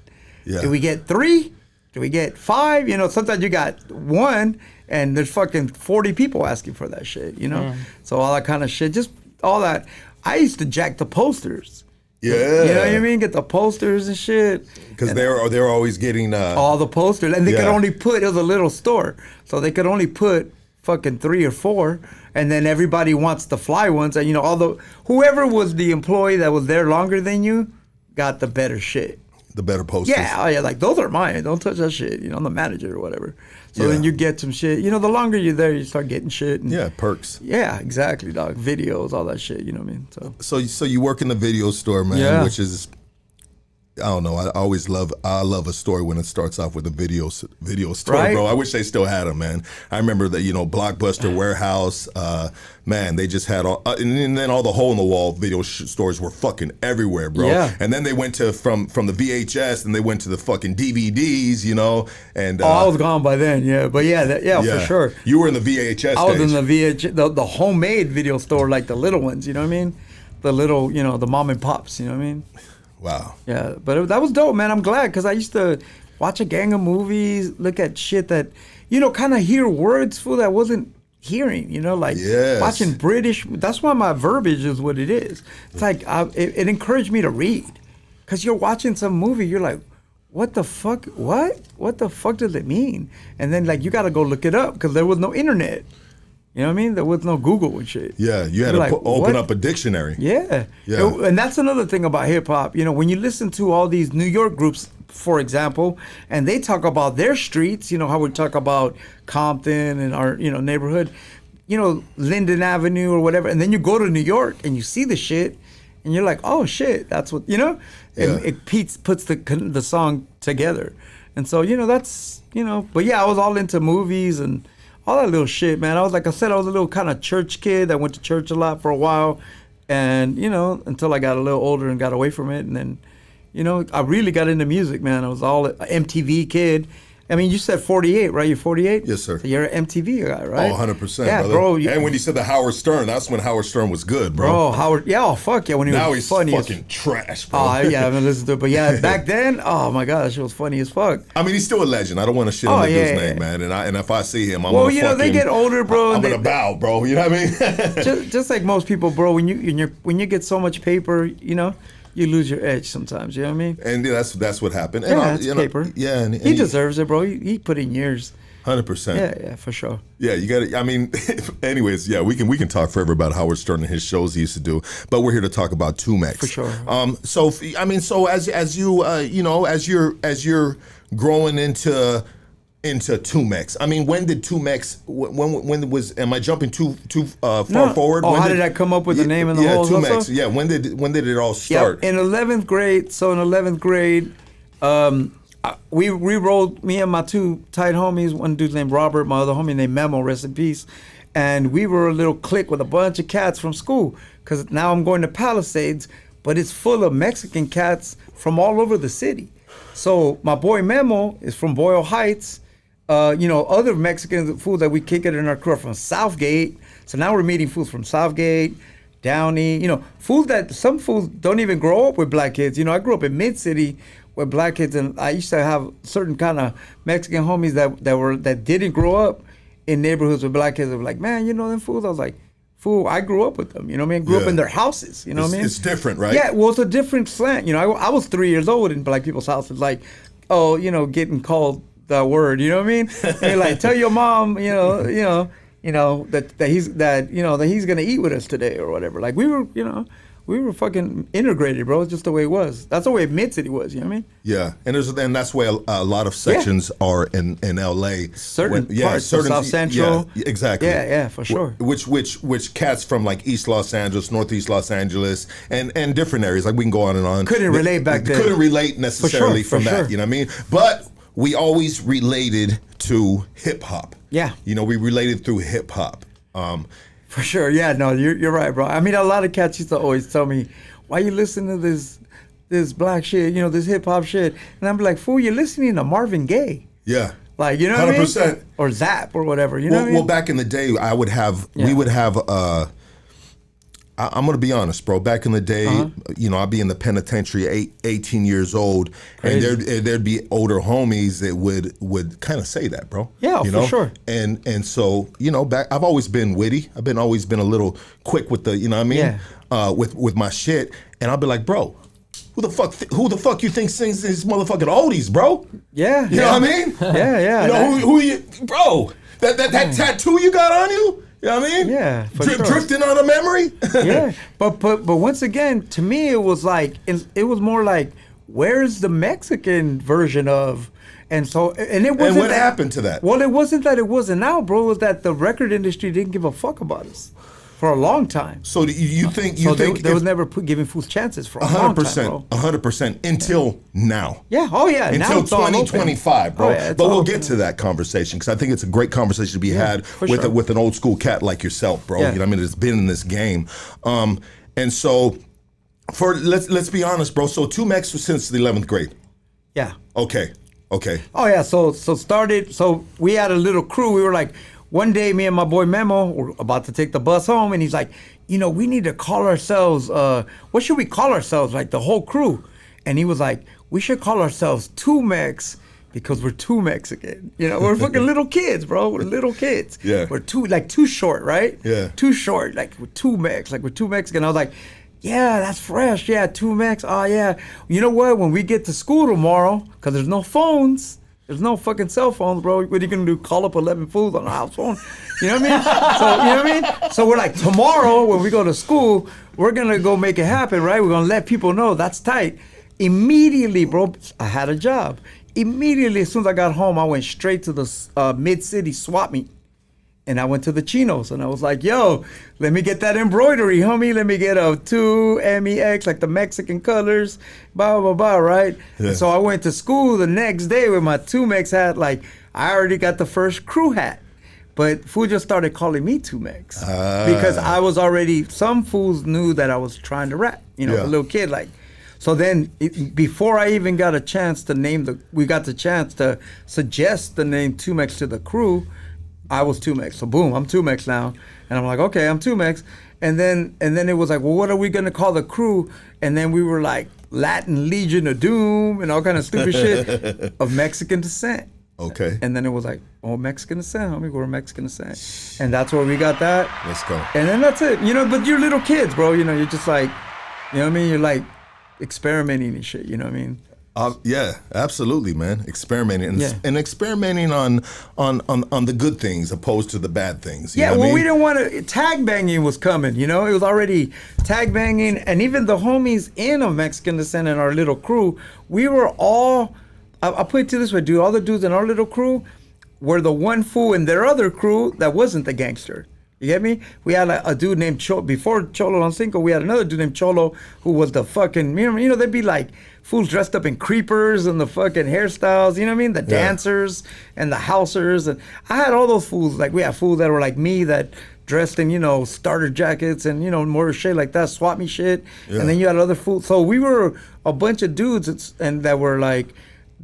Yeah. Do we get 3? Do we get 5? You know, sometimes you got 1 and there's fucking 40 people asking for that shit, you know? So all that kind of shit, just all that. I used to jack the posters. Yeah. You know what I mean? Get the posters and shit. Because they're always getting all the posters. And they could only put, it was a little store, so they could only put fucking 3 or 4, and then everybody wants the fly ones, and you know, whoever was the employee that was there longer than you got the better shit. The better posters. Yeah, like those are mine. Don't touch that shit. You know, I'm the manager or whatever. So then you get some shit. You know, the longer you're there, you start getting shit. And, perks. Yeah, exactly, dog. Videos, all that shit. You know what I mean? So you work in the video store, man, which is I don't know. I love a story when it starts off with a video store, Right? bro. I wish they still had them, man. I remember that, Blockbuster Warehouse, man, they just had all, and then all the hole in the wall video stores were fucking everywhere, bro. Yeah. And then they went to from the VHS, and they went to the fucking DVDs, and I was gone by then, yeah. But yeah, for sure. You were in the VHS. I was in stage. the VHS, the homemade video store, like the little ones, you know what I mean? The little, the mom and pops, you know what I mean? Wow. Yeah, but that was dope, man. I'm glad because I used to watch a gang of movies, look at shit that, kind of hear words for that I wasn't hearing, like Yes. watching British. That's why my verbiage is what it is. It's like it encouraged me to read because you're watching some movie, you're like, what the fuck? What the fuck does it mean? And then like you got to go look it up because there was no internet. You know what I mean? There was no Google and shit. Yeah, you had You're to like, open what? up a dictionary. Yeah. Yeah. And that's another thing about hip hop. When you listen to all these New York groups, for example, and they talk about their streets, how we talk about Compton and our, neighborhood, Linden Avenue or whatever. And then you go to New York and you see the shit and you're like, oh shit, that's what, Yeah. it puts the song together. And so, that's, but yeah, I was all into movies and all that little shit, man. I was like I said, I was a little kind of church kid. I went to church a lot for a while, and until I got a little older and got away from it, and then, I really got into music, man. I was all an MTV kid. I mean, you said 48, right? You're 48? Yes, sir. So you're an MTV guy, right? Oh, 100%, yeah, brother. bro. And when you said the Howard Stern, that's when Howard Stern was good, bro. Bro, Howard, yeah, oh, fuck yeah, when he Now was he's funny. fucking trash, bro. Oh, yeah, I haven't listened to it. But yeah, back then, oh my God, that shit was funny as fuck. I mean, he's still a legend. I don't want to shit on the dude's name, man. And if I see him, I'm gonna fucking, they get older, bro. I'm and gonna bow, bro. You know what I mean? just like most people, bro, when you get so much paper, you lose your edge sometimes. You know what I mean? And that's what happened. Yeah, And it's paper. Yeah, and he deserves it, bro. He put in years. 100%. Yeah, for sure. Yeah, you got to. I mean, anyways, yeah, we can talk forever about Howard Stern and his shows he used to do, but we're here to talk about Tumex. For sure. So as you as you're growing into Tumex. I mean, when did Tumex? When was? Am I jumping too far forward? Oh, when how did I come up with the name and the whole Tumex. hustle? Yeah, when did it all start? Yeah, in 11th grade. So in 11th grade, we rolled, me and my two tight homies. One dude's named Robert, my other homie named Memo, rest in peace. And we were a little clique with a bunch of cats from school. Because now I'm going to Palisades, but it's full of Mexican cats from all over the city. So my boy Memo is from Boyle Heights. Other Mexican food that we kick it in our crew are from Southgate. So now we're meeting foods from Southgate, Downey. Food that some foods don't even grow up with black kids. I grew up in Mid-City with black kids, and I used to have certain kind of Mexican homies that didn't grow up in neighborhoods with black kids. They were like, man, them fools. I was like, fool, I grew up with them. You know what I mean? Grew up in their houses. You know what I mean? It's different, right? Yeah, well, it's a different slant. I was 3 years old in black people's houses, like, getting called that word. You know what I mean? And like, tell your mom, that he's gonna eat with us today or whatever. Like we were fucking integrated, bro. It's just the way it was. That's the way Mid-City was. You know what I mean? Yeah, and that's where a lot of sections are in L.A. Certain parts of South Central. Yeah, exactly. Yeah, for sure. Which cats from like East Los Angeles, Northeast Los Angeles, and different areas. Like we can go on and on. Couldn't relate back then. Couldn't relate necessarily from that. You know what I mean? But we always related to hip hop. Yeah. We related through hip hop. For sure, yeah, no, you're right, bro. I mean, a lot of cats used to always tell me, why you listening to this black shit, this hip hop shit? And I'm like, fool, you're listening to Marvin Gaye. Yeah. Like, you know what I mean? 100%. Or Zap or whatever, you know what I mean? Well, back in the day, we would have, I'm going to be honest, bro. Back in the day, I'd be in the penitentiary, 18 years old, Crazy. and there'd be older homies that would kind of say that, bro. Yeah, for sure. And so, back, I've always been witty. I've always been a little quick with the, with my shit. And I'll be like, bro, who the fuck you think sings these motherfucking oldies, bro? Yeah. You know what I mean? Yeah. Who you, bro? That tattoo you got on you? You know what I mean? Yeah, for sure. Drifting on a memory? Yeah, but once again, to me, it was more like, where's the Mexican version of? And so, and it wasn't. And what happened to that? Well, it wasn't that it wasn't out, bro. It was that the record industry didn't give a fuck about us. for a long time. So do you think So they was never giving fools chances for a long time, bro. 100% until now. Yeah. Oh yeah. Now Until it's all open. 2025, bro. Oh, yeah, it's but all we'll open. get to that conversation because I think it's a great conversation to be had for with sure. with an old school cat like yourself, bro. Yeah. You know what I mean? It's been in this game, and so let's be honest, bro. So 2Mex was since the 11th grade. Yeah. Okay. Oh yeah. So we had a little crew. We were like, one day, me and my boy Memo were about to take the bus home, and he's like, we need to call ourselves. What should we call ourselves? Like the whole crew. And he was like, we should call ourselves 2Mex because we're too Mexican. We're fucking little kids, bro. We're little kids. Yeah. We're too short, right? Yeah. Too short. Like we're 2Mex. Like we're too Mexican. I was like, yeah, that's fresh. Yeah, 2Mex. Oh yeah. You know what? When we get to school tomorrow, because there's no phones. There's no fucking cell phones, bro. What are you gonna do? Call up 11 fools on a house phone? You know what I mean? So you know what I mean? So we're like, tomorrow when we go to school, we're gonna go make it happen, right? We're gonna let people know that's tight. Immediately, bro, I had a job. Immediately, as soon as I got home, I went straight to the mid-city swap meet. And I went to the Chinos and I was like, yo, let me get that embroidery, homie. Let me get a 2MEX, like the Mexican colors, blah, blah, blah, right? Yeah. And so I went to school the next day with my 2Mex hat. Like, I already got the first crew hat. But fool just started calling me 2Mex. Because I was already, some fools knew that I was trying to rap, a little kid. Like, so then before I even got a chance to we got the chance to suggest the name 2Mex to the crew, I was 2Mex. So boom, I'm 2Mex now. And I'm like, okay, I'm 2Mex. And then it was like, well, what are we gonna call the crew? And then we were like Latin Legion of Doom and all kind of stupid shit of Mexican descent. Okay. And then it was like, oh, Mexican descent, homie, we're Mexican descent. And that's where we got that. Let's go. And then that's it. But you're little kids, bro. You're just like, you know what I mean? You're like experimenting and shit, you know what I mean? Yeah, absolutely, man. Experimenting and experimenting on the good things opposed to the bad things. You know what I mean? We didn't want to. Tag banging was coming. It was already tag banging, and even the homies in of Mexican descent in our little crew, we were all. I'll put it to this way, dude. All the dudes in our little crew were the one fool in their other crew that wasn't the gangster. You get me? We had a dude named Cholo. Before Cholo on Cinco, we had another dude named Cholo who was the fucking, they'd be like fools dressed up in creepers and the fucking hairstyles, you know what I mean? The dancers and the housers. And I had all those fools. Like, we had fools that were like me that dressed in, starter jackets and, more shit like that, swap me shit. Yeah. And then you had other fools. So we were a bunch of dudes and that were like,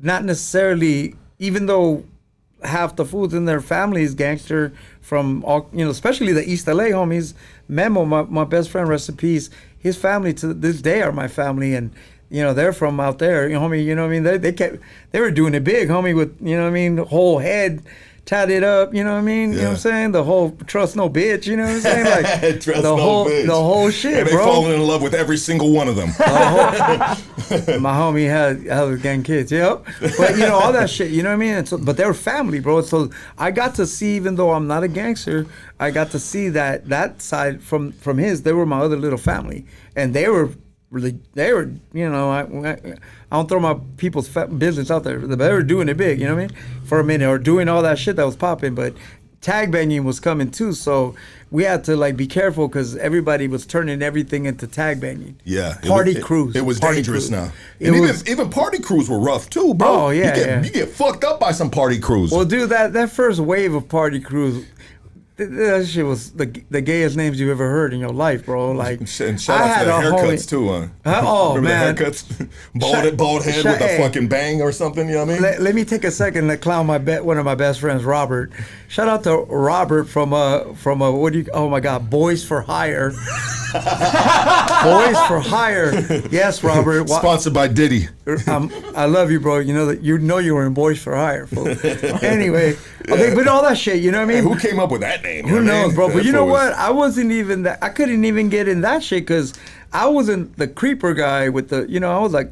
not necessarily, even though half the fools in their family is gangster from all, especially the East LA homies. Memo, my best friend, rest in peace, his family to this day are my family, and they're from out there, homie. You know what I mean? They were doing it big, homie, with whole head tatted up, you know what I mean? Yeah. You know what I'm saying? The whole trust no bitch, you know what I'm saying? Like trust no bitch. The whole shit, and they bro. falling in love with every single one of them. My homie had gang kids, yep. But all that shit, you know what I mean? And so, but they were family, bro. So I got to see, even though I'm not a gangster, I got to see that side from his. They were my other little family, and they were really, I don't throw my people's business out there. They were doing it big, you know what I mean? For a minute, or doing all that shit that was popping. But tag banging was coming too, so we had to be careful because everybody was turning everything into tag banging. Yeah, party crews. It was dangerous crews. now, and even party crews were rough too, bro. Oh yeah, you get fucked up by some party crews. Well, dude, that first wave of party crews. That shit was the gayest names you've ever heard in your life, bro. Like, and shout out to the haircuts too, huh? Oh, remember man. The haircuts? Bald head with a fucking bang or something, you know what I mean? Let me take a second to clown one of my best friends, Robert. Shout out to Robert from oh my God, Boys for Hire. Boys for Hire. Yes, Robert. Sponsored by Diddy. I love you, bro. You were in Boys for Hire. Anyway, okay, but all that shit, you know what I mean? Hey, who came up with that name? Who knows, bro? But you know what? I wasn't even that. I couldn't even get in that shit because I wasn't the creeper guy with the. I was like,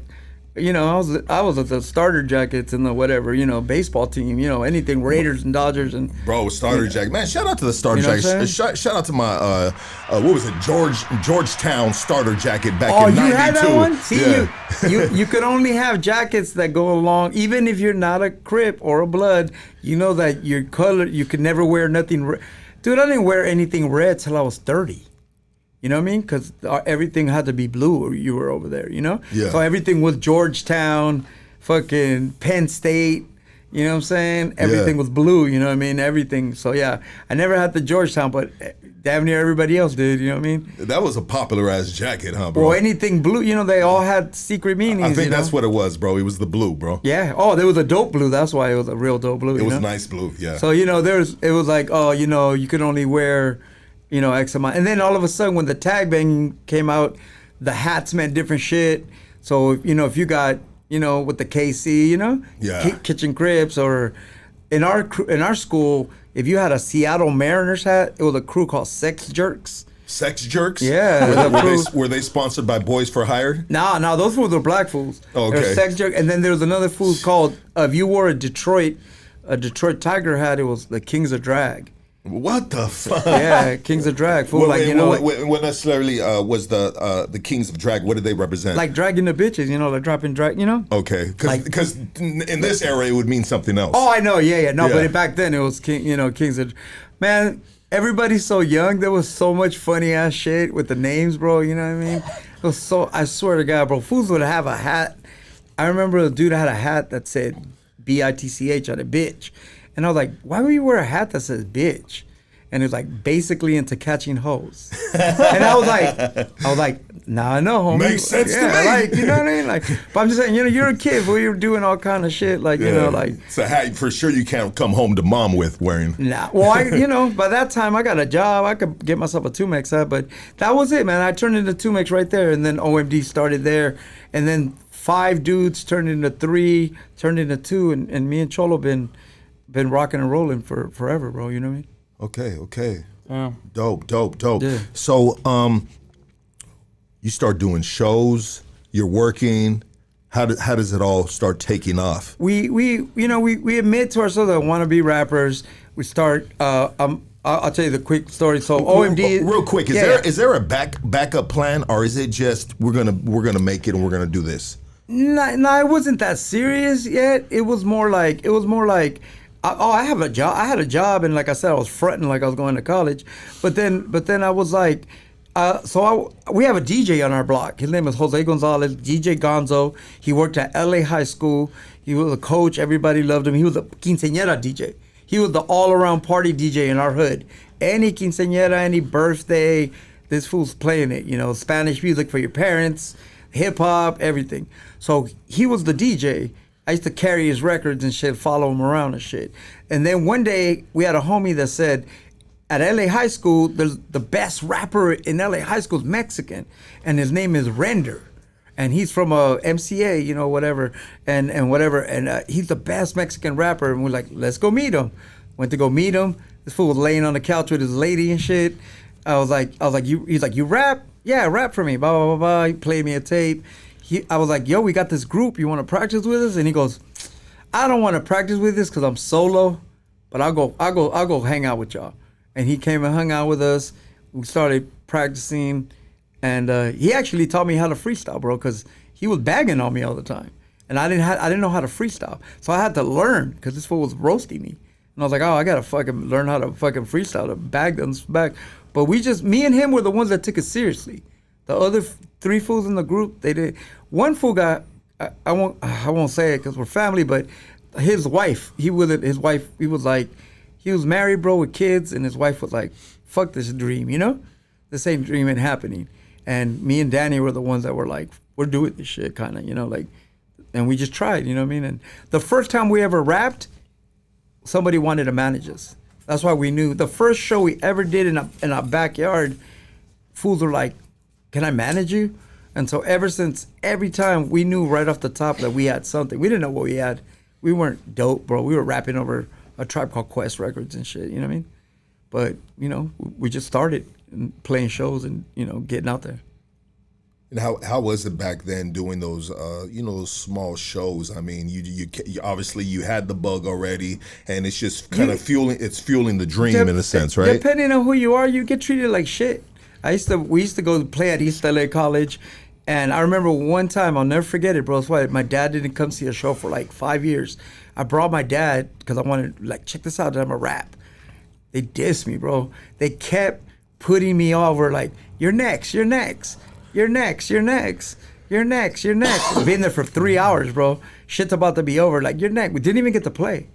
I was at the starter jackets and the whatever, baseball team, anything Raiders and Dodgers and. Bro, starter jacket, man! Shout out to the starter jacket. Shout out to my what was it, Georgetown starter jacket back in '92. Oh, you had that one? See, you could only have jackets that go along, even if you're not a Crip or a Blood. You know that your color, you could never wear nothing. Dude, I didn't wear anything red till I was 30. You know what I mean? Because everything had to be blue or you were over there, you know? Yeah. So everything was Georgetown, fucking Penn State, you know what I'm saying? Everything was blue, you know what I mean? Everything. So yeah, I never had the Georgetown, but damn near everybody else did, you know what I mean? That was a popular ass jacket, huh, bro? Or anything blue, you know, they all had secret meanings. I think you know? that's what it was, bro. It was the blue, bro. Yeah. Oh, there was a dope blue. That's why it was a real dope blue. It you was know? nice blue, yeah. So, you know, it was like, oh, you know, you could only wear, you know, X amount. And then all of a sudden when the tag bang came out, the hats meant different shit. So, you know, if you got, you know, with the KC, you know, Yeah. Kitchen Crips, or in our school, if you had a Seattle Mariners hat, it was a crew called Sex Jerks. Sex jerks? Yeah. Were they sponsored by Boys for Hire? Nah, those fools were black fools. Oh, okay. There's Sex Jerk, and then there was another fool called, if you wore a Detroit Tiger hat, it was the Kings of Drag. What the fuck? Yeah, Kings of Drag. Fool, like, you know, what necessarily was the Kings of Drag? What did they represent? like dragging the bitches, you know, like dropping drag, you know? Okay, because in this era it would mean something else. Oh, I know, yeah. No, Yeah. but back then it was Kings of, man, everybody's so young. There was so much funny ass shit with the names, bro, you know what I mean? It was so, I swear to God, bro, fools would have a hat. I remember a dude had a hat that said BITCH on it, bitch. And I was like, why would you wear a hat that says bitch? And it was like basically into catching hoes. And I was like, nah, I know, homie. Makes sense to me. Like, you know what I mean? Like, but I'm just saying, you know, you're a kid, but you're doing all kind of shit, like, you know, like. It's a hat for sure you can't come home to mom with wearing. Nah, well, you know, by that time I got a job. I could get myself a Tumex hat, but that was it, man. I turned into Tumex right there, and then OMD started there, and then 5 dudes turned into 3, turned into 2, and me and Cholo been rocking and rolling for forever, bro. You know what I mean? Okay. Yeah. Dope. Yeah. So, you start doing shows. You're working. How does it all start taking off? We admit to ourselves that we want to be rappers. We start. I'll tell you the quick story. So OMD. Real quick, is there a backup plan, or is it just we're gonna make it and we're gonna do this? No, it wasn't that serious yet. It was more like I have a job. I had a job, and like I said, I was fronting like I was going to college. But then I was like, we have a DJ on our block. His name is Jose Gonzalez, DJ Gonzo. He worked at LA High School. He was a coach. Everybody loved him. He was a quinceañera DJ. He was the all-around party DJ in our hood. Any quinceañera, any birthday, this fool's playing it. You know, Spanish music for your parents, hip hop, everything. So he was the DJ. I used to carry his records and shit, follow him around and shit. And then one day we had a homie that said, at LA High School, the best rapper in LA High School is Mexican, and his name is Render. And he's from MCA, you know, whatever, and he's the best Mexican rapper. And we're like, let's go meet him. Went to go meet him. This fool was laying on the couch with his lady and shit. I was like, he's like, you rap? Yeah, rap for me. Blah blah blah blah. He played me a tape. I was like, yo, we got this group. You want to practice with us? And he goes, I don't want to practice with this because I'm solo, but I'll go hang out with y'all. And he came and hung out with us. We started practicing, and he actually taught me how to freestyle, bro, because he was bagging on me all the time, and I didn't know how to freestyle, so I had to learn because this fool was roasting me, and I was like, oh, I gotta fucking learn how to fucking freestyle to bag them back. But me and him were the ones that took it seriously. The other 3 fools in the group, they did. One fool got, I won't say it because we're family, but his wife, he was like, he was married, bro, with kids, and his wife was like, fuck this dream, you know? This ain't dream ain't happening. And me and Danny were the ones that were like, we're doing this shit, kind of, you know, like, and we just tried, you know what I mean? And the first time we ever rapped, somebody wanted to manage us. That's why we knew. The first show we ever did in our backyard, fools were like, can I manage you? And so ever since, every time we knew right off the top that we had something. We didn't know what we had. We weren't dope, bro. We were rapping over a Tribe Called Quest records and shit, you know what I mean? But, you know, we just started playing shows and, you know, getting out there. And how was it back then doing those those small shows? I mean, you obviously you had the bug already, and it's just kind of fueling the dream in a sense, right? Depending on who you are, you get treated like shit. We used to go play at East LA College, and I remember one time, I'll never forget it, bro. That's why my dad didn't come see a show for like 5 years. I brought my dad because I wanted, like, check this out, I'm a rap. They dissed me, bro. They kept putting me over like, you're next, you're next, you're next, you're next, you're next, you're next. Been there for 3 hours, bro. Shit's about to be over. Like, you're next. We didn't even get to play.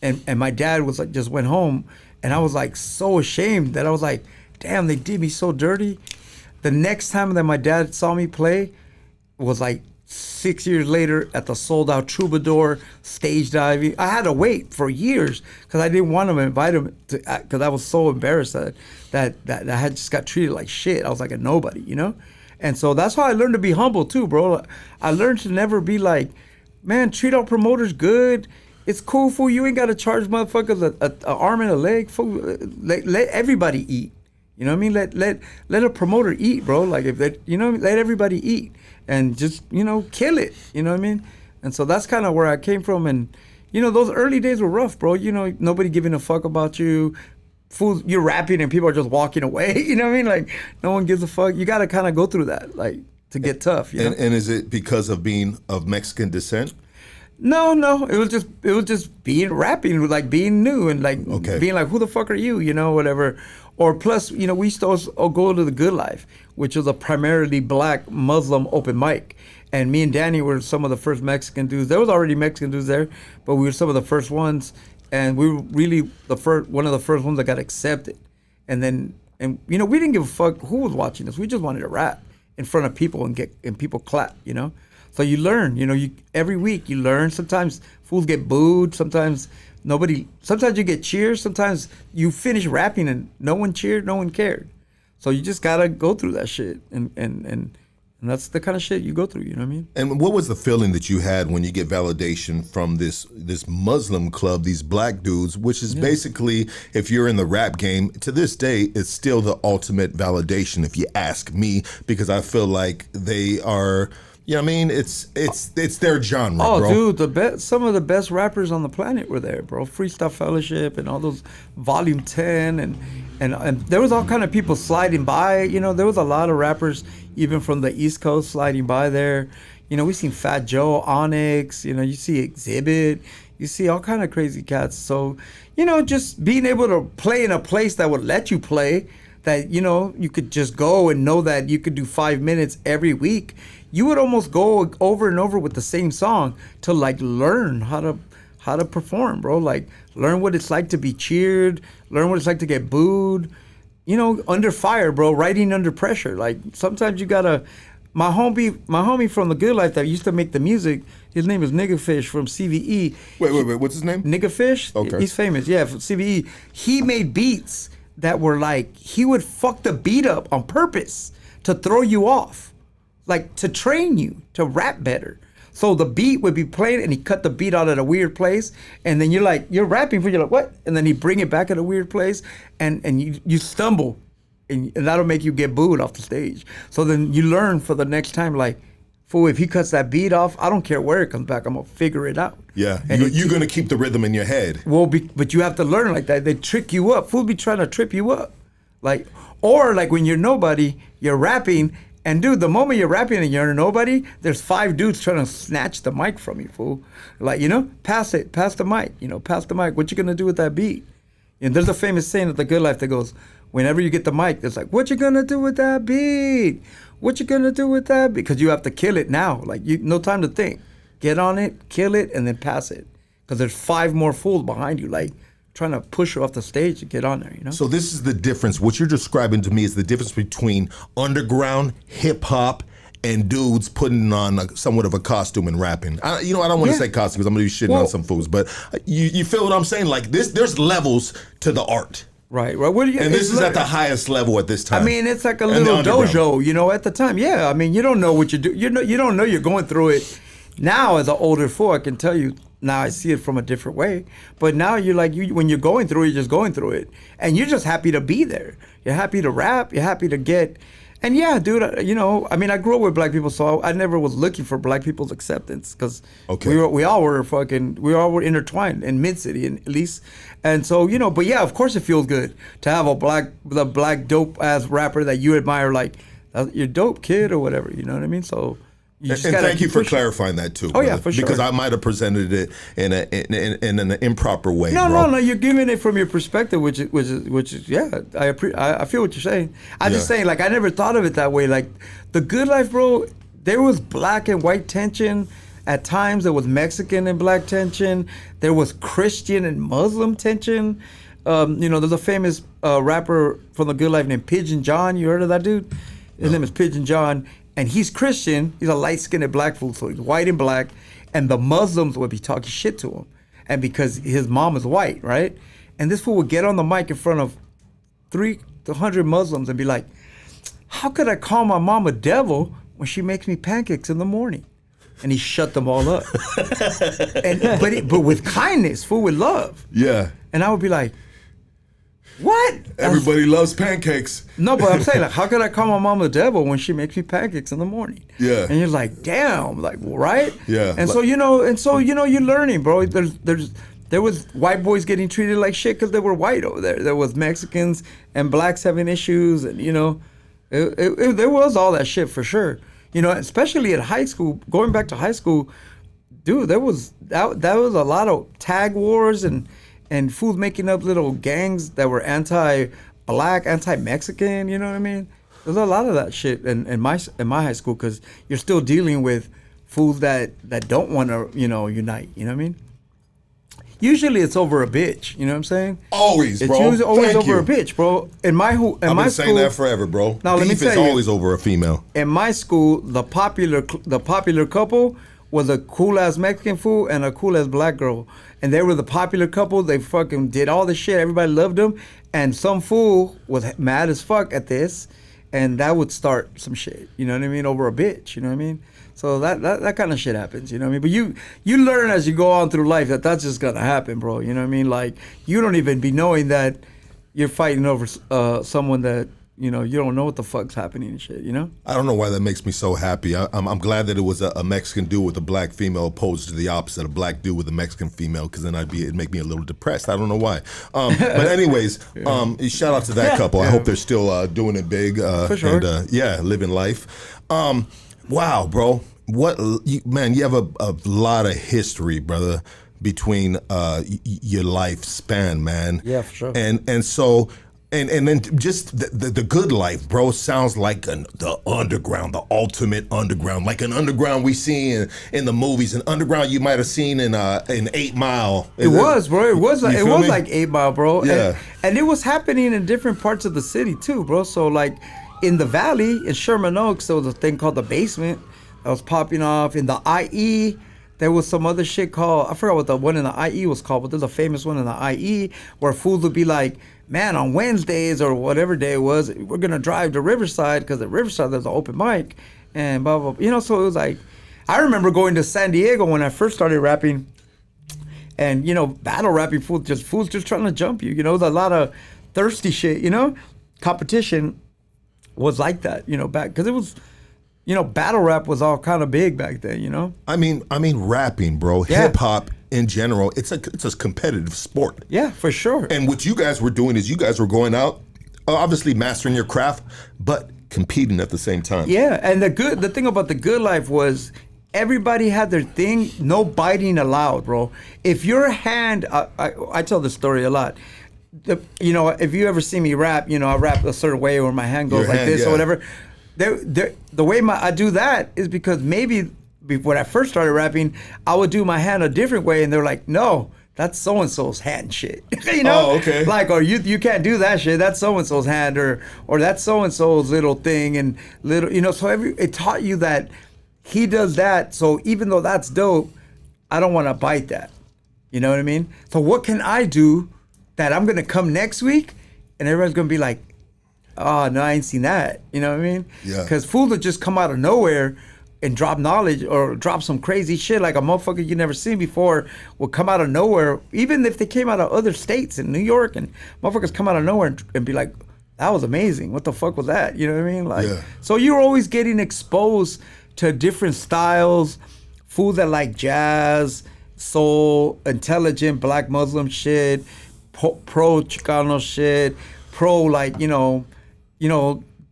And my dad was like, just went home, and I was like so ashamed that I was like, damn, they did me so dirty. The next time that my dad saw me play was like 6 years later at the sold out Troubadour stage diving. I had to wait for years because I didn't want to invite him to, because I was so embarrassed that I had just got treated like shit. I was like a nobody, you know? And so that's how I learned to be humble too, bro. I learned to never be like, man, treat our promoters good. It's cool, fool. You ain't got to charge motherfuckers an arm and a leg, fool. Let everybody eat. You know what I mean? Let a promoter eat, bro. Like if they, you know, let everybody eat and just, you know, kill it. You know what I mean? And so that's kind of where I came from. And, you know, those early days were rough, bro. You know, nobody giving a fuck about you. Fool, you're rapping and people are just walking away. You know what I mean? Like no one gives a fuck. You got to kind of go through that, like to get tough. You know? And is it because of being of Mexican descent? No. It was just being rapping, like being new and like being like, who the fuck are you? You know, whatever. Or plus, you know, we used to also go to the Good Life, which was a primarily black Muslim open mic. And me and Danny were some of the first Mexican dudes. There was already Mexican dudes there, but we were some of the first ones. And we were really one of the first ones that got accepted. And you know, we didn't give a fuck who was watching us. We just wanted to rap in front of people and people clap, you know? So you learn, you know, every week you learn. Sometimes fools get booed, sometimes you get cheers, sometimes you finish rapping and no one cheered, no one cared. So you just gotta go through that shit and that's the kind of shit you go through, you know what I mean? And what was the feeling that you had when you get validation from this Muslim club, these black dudes, which is basically, if you're in the rap game, to this day, it's still the ultimate validation, if you ask me, because I feel like they are, you know what I mean? It's their genre, bro. Oh, dude, some of the best rappers on the planet were there, bro. Freestyle Fellowship and all those Volume 10 and there was all kind of people sliding by. You know, there was a lot of rappers even from the East Coast sliding by there. You know, we seen Fat Joe, Onyx, you know, you see Exhibit, you see all kind of crazy cats. So, you know, just being able to play in a place that would let you play, that, you know, you could just go and know that you could do 5 minutes every week. You would almost go over and over with the same song to like learn how to perform, bro. Like learn what it's like to be cheered, learn what it's like to get booed, you know, under fire, bro, writing under pressure. Like sometimes you gotta, my homie from the Good Life that used to make the music, his name is Nigga Fish from CVE. Wait, what's his name? Nigga Fish? Okay. He's famous, yeah, from CVE. He made beats that were like, he would fuck the beat up on purpose to throw you off. Like to train you to rap better. So the beat would be played and he cut the beat out at a weird place. And then you're rapping for, you're like, what? And then he bring it back at a weird place and you stumble and that'll make you get booed off the stage. So then you learn for the next time, like, fool, if he cuts that beat off, I don't care where it comes back, I'm gonna figure it out. Yeah, and you're gonna keep the rhythm in your head. Well, but you have to learn like that. They trick you up. Fool be trying to trip you up. Like, or like when you're nobody, you're rapping. And dude, the moment you're rapping and you're nobody, there's 5 dudes trying to snatch the mic from you, fool. Like, you know, pass the mic, you know, pass the mic. What you gonna do with that beat? And there's a famous saying at the Good Life that goes, whenever you get the mic, it's like, what you gonna do with that beat? What you gonna do with that? Because you have to kill it now. Like, no time to think. Get on it, kill it, and then pass it. Because there's 5 more fools behind you, like, trying to push you off the stage to get on there, you know? So this is the difference. What you're describing to me is the difference between underground hip hop and dudes putting on somewhat of a costume and rapping. I don't want to say costume because I'm gonna be shitting on some fools, but you feel what I'm saying? Like this, there's levels to the art. Right. What do you? And this is at the highest level at this time. I mean, it's like a little dojo, you know, at the time. Yeah. I mean, you don't know what you do. You don't know you're going through it. Now, as an older fool, I can tell you. Now I see it from a different way. But now you're like, when you're going through it, you're just going through it. And you're just happy to be there. You're happy to rap. You're happy to get. And yeah, dude, you know, I mean, I grew up with black people, so I never was looking for black people's acceptance because we all were intertwined in Mid-City, at least. And so, you know, but yeah, of course it feels good to have the black dope ass rapper that you admire, like, you're dope, kid, or whatever, you know what I mean? So, You just and gotta thank you keep for pushing. clarifying that too. Oh, yeah, brother, for sure. Because I might have presented it in an improper way. No, bro. no. You're giving it from your perspective, which is yeah. I feel what you're saying. I'm just Yeah. saying, like, I never thought of it that way. Like, the good life, bro. There was black and white tension. At times, there was Mexican and black tension. There was Christian and Muslim tension. There's a famous rapper from the good life named Pigeon John. You heard of that dude? His name is Pigeon John. And he's Christian. He's a light-skinned black fool, so he's white and black. And the Muslims would be talking shit to him. And because his mom is white, right? And this fool would get on the mic in front of 300 Muslims and be like, how could I call my mom a devil when she makes me pancakes in the morning? And he shut them all up. But with kindness, fool, with love. Yeah. And I would be like, what? Everybody loves pancakes. No, but I'm saying, like, how could I call my mom a devil when she makes me pancakes in the morning? Yeah. And you're like, damn, like, right? Yeah. And so, you're learning, bro. There was white boys getting treated like shit because they were white over there. There was Mexicans and blacks having issues, and there was all that shit for sure. Especially at high school. Going back to high school, dude, there was a lot of tag wars and fools making up little gangs that were anti-black, anti-Mexican. You know what I mean? There's a lot of that shit in my high school because you're still dealing with fools that don't want to unite. You know what I mean? Usually it's over a bitch. You know what I'm saying? Always, bro. It's usually always Thank over you. a bitch, bro. I've been saying that forever, bro. Now, let me Beef is tell you. always over a female. In my school, the popular couple was a cool ass Mexican fool and a cool ass black girl, and they were the popular couple. They fucking did all the shit. Everybody loved them, and some fool was mad as fuck at this, and that would start some shit. You know what I mean? Over a bitch. You know what I mean? So that kind of shit happens. You know what I mean? But you learn as you go on through life that that's just gonna happen, bro. You know what I mean? Like, you don't even be knowing that you're fighting over someone that you don't know what the fuck's happening and shit. I don't know why that makes me so happy. I'm glad that it was a Mexican dude with a black female opposed to the opposite, a black dude with a Mexican female, because then it'd make me a little depressed. I don't know why. But anyways, shout out to that couple. I hope they're still doing it big. For sure. And living life. Wow, bro. You have a lot of history, brother, between your lifespan, man. Yeah, for sure. And so. And then just the good life, bro, sounds like the underground, the ultimate underground, like an underground we see in the movies, an underground you might have seen in 8 Mile. It was, bro. It was You feel me? like 8 Mile, bro. Yeah. And it was happening in different parts of the city too, bro. So like in the valley, in Sherman Oaks, there was a thing called the basement that was popping off. In the IE, there was some other shit called, I forgot what the one in the IE was called, but there's a famous one in the IE where fools would be like, man, on Wednesdays or whatever day it was, we're gonna drive to Riverside because at Riverside there's an open mic and blah blah. So it was like, I remember going to San Diego when I first started rapping, and battle rapping fools just trying to jump you. There's a lot of thirsty shit. Competition was like that. Back because it was. Battle rap was all kind of big back then, I mean, rapping, bro. Yeah. Hip hop in general, it's a competitive sport. Yeah, for sure. And what you guys were doing is you guys were going out, obviously mastering your craft, but competing at the same time. Yeah, and the thing about the good life was everybody had their thing. No biting allowed, bro. If your hand, I tell this story a lot. If you ever see me rap, I rap a certain way where my hand goes Your like hand, this yeah. or whatever. The way I do that is because maybe when I first started rapping, I would do my hand a different way, and they're like, "No, that's so and so's hand shit." Oh, okay. Like, or you can't do that shit. That's so and so's hand, or that's so and so's little thing, and little, So it taught you that he does that. So even though that's dope, I don't want to bite that. You know what I mean? So what can I do that I'm gonna come next week, and everybody's gonna be like, oh, no, I ain't seen that. You know what I mean? Yeah. Because fools would just come out of nowhere and drop knowledge or drop some crazy shit like a motherfucker you never seen before would come out of nowhere. Even if they came out of other states in New York, and motherfuckers come out of nowhere and be like, that was amazing. What the fuck was that? You know what I mean? Like, Yeah. So you're always getting exposed to different styles, fools that like jazz, soul, intelligent black Muslim shit, pro Chicano shit, pro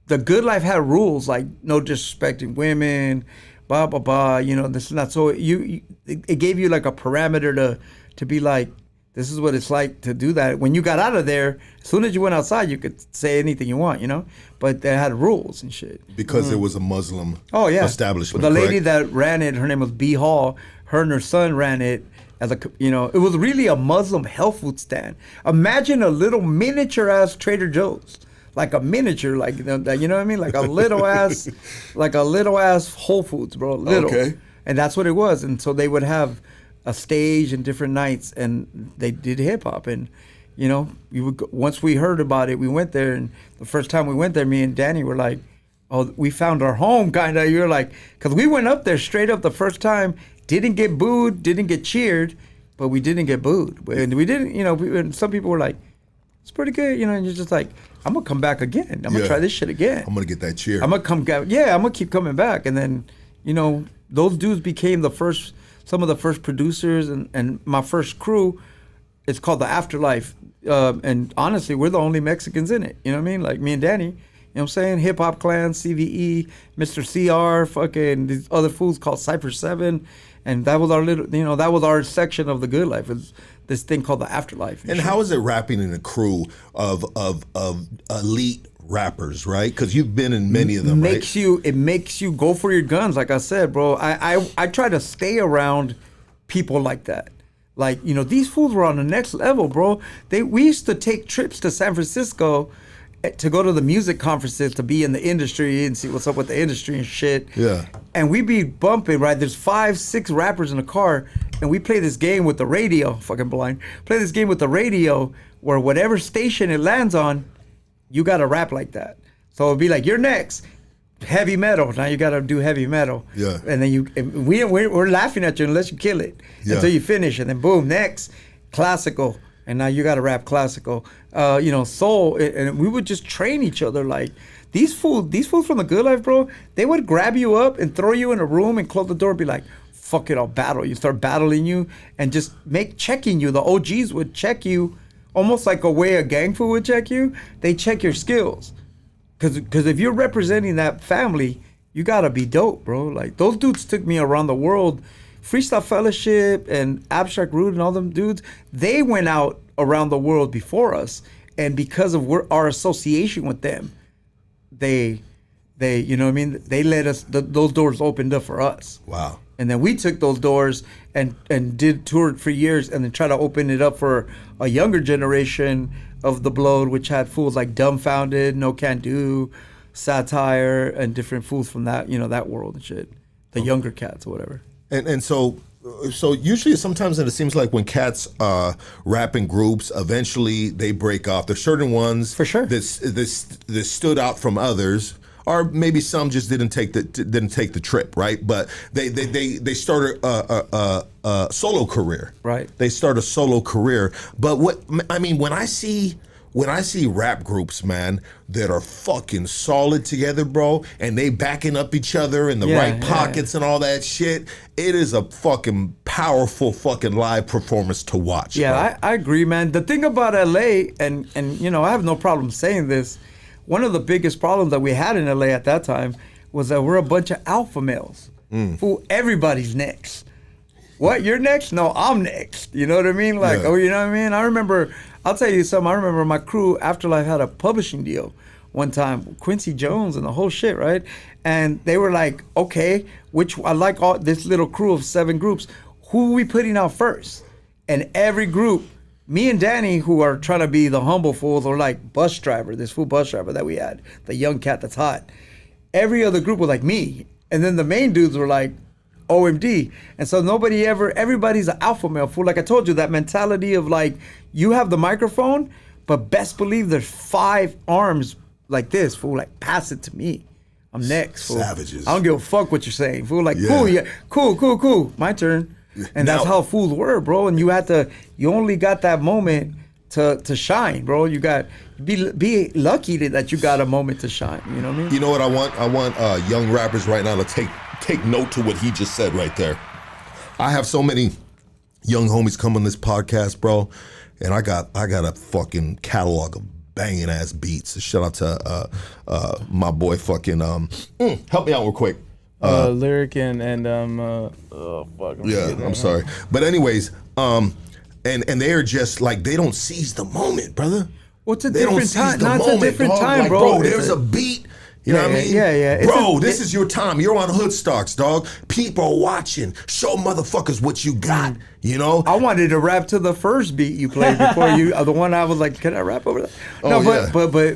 the good life had rules like no disrespecting women, blah blah blah. You know, this and that. So it gave you like a parameter to be like, this is what it's like to do that. When you got out of there, as soon as you went outside, you could say anything you want, you know? But they had rules and shit. Because it was a Muslim establishment. The lady correct? that ran it, her name was B. Hall. Her and her son ran it as a, you know, it was really a Muslim health food stand. Imagine a little miniature ass Trader Joe's. Like a miniature, like, you know what I mean? Like a little ass Whole Foods, bro. Little. Okay. And that's what it was. And so they would have a stage and different nights, and they did hip hop. And you know, once we heard about it, we went there. And the first time we went there, me and Danny were like, "Oh, we found our home," kind of. You're like, because we went up there straight up the first time, didn't get booed, didn't get cheered, but we didn't get booed, and we didn't. You know, and some people were like, "It's pretty good," you know, and you're just like, "I'm gonna come back again. I'm gonna try this shit again. I'm gonna get that cheer. I'm gonna come back. Yeah, I'm gonna keep coming back." And then, you know, those dudes became some of the first producers, and my first crew. It's called the Afterlife, and honestly, we're the only Mexicans in it. You know what I mean? Like me and Danny. You know what I'm saying? Hip Hop Clan, CVE, Mr. CR, fucking these other fools called Cypher 7, and that was our little, you know, that was our section of the good life. It's this thing called the Afterlife. And how is it rapping in a crew of elite rappers, right? Because you've been in many of them, right? It makes you go for your guns, like I said, bro. I try to stay around people like that. Like, you know, these fools were on the next level, bro. We used to take trips to San Francisco to go to the music conferences, to be in the industry and see what's up with the industry and shit. Yeah. And we be bumping, right? There's 5-6 rappers in a car, and we play this game with the radio. Fucking blind. Play this game with the radio where whatever station it lands on, you gotta rap like that. So it'd be like, you're next. Heavy metal. Now you gotta do heavy metal. Yeah. And then we're laughing at you unless you kill it until you finish, and then boom, next, classical. And now you gotta rap classical. You know, soul. And we would just train each other. Like these fools from the good life, bro. They would grab you up and throw you in a room and close the door and be like, "Fuck it, I'll battle." You start battling you and just checking you. The OGs would check you, almost like a way a gang fool would check you. They check your skills. Because if you're representing that family, you gotta be dope, bro. Like those dudes took me around the world. Freestyle Fellowship and Abstract Root and all them dudes, they went out around the world before us. And because of our association with them, they you know what I mean? They let us, those doors opened up for us. Wow. And then we took those doors and did toured for years, and then try to open it up for a younger generation of the Blowed, which had fools like Dumbfounded, No Can Do, Satire, and different fools from that, you know, that world and shit. The younger cats or whatever. And so usually sometimes it seems like when cats rap in groups, eventually they break off. There's certain ones for sure that stood out from others. Or maybe some just didn't take the trip, right? But they started a solo career, right? They start a solo career. But when I see rap groups, man, that are fucking solid together, bro, and they backing up each other in the right pockets and all that shit, it is a fucking powerful fucking live performance to watch. Yeah, I agree, man. The thing about LA, and you know, I have no problem saying this. One of the biggest problems that we had in LA at that time was that we're a bunch of alpha males. Fool, everybody's next. What, you're next? No, I'm next. You know what I mean? Like, oh, you know what I mean? I'll tell you something. I remember my crew, Afterlife, had a publishing deal one time, Quincy Jones and the whole shit, right? And they were like, okay, I like this little crew of 7 groups. Who are we putting out first? And every group, me and Danny, who are trying to be the humble fools, or like bus driver, this fool bus driver that we had, the young cat that's hot. Every other group was like me. And then the main dudes were like OMD. And so everybody's an alpha male fool. Like I told you, that mentality of like, you have the microphone, but best believe there's 5 arms like this, fool. Like, pass it to me. I'm next, fool. Savages. I don't give a fuck what you're saying, fool. Like, cool. My turn. And that's how fools were, bro. And you only got that moment to shine, bro. You got be lucky that you got a moment to shine. You know what I mean? You know what I want? I want young rappers right now to take note to what he just said right there. I have so many young homies come on this podcast, bro, and I got a fucking catalog of banging ass beats. Shout out to my boy fucking help me out real quick. Lyric and oh fuck. I'm sorry. But anyways, and they are just like, they don't seize the moment, brother. What's a They don't different seize time? the No, it's moment, a different dog. time, Like, bro. there's a beat. You know what I mean? Yeah. Bro, this is your time. You're on Hoodstocks, dog. People are watching. Show motherfuckers what you got. You know? I wanted to rap to the first beat you played before you. The one I was like, can I rap over that? No,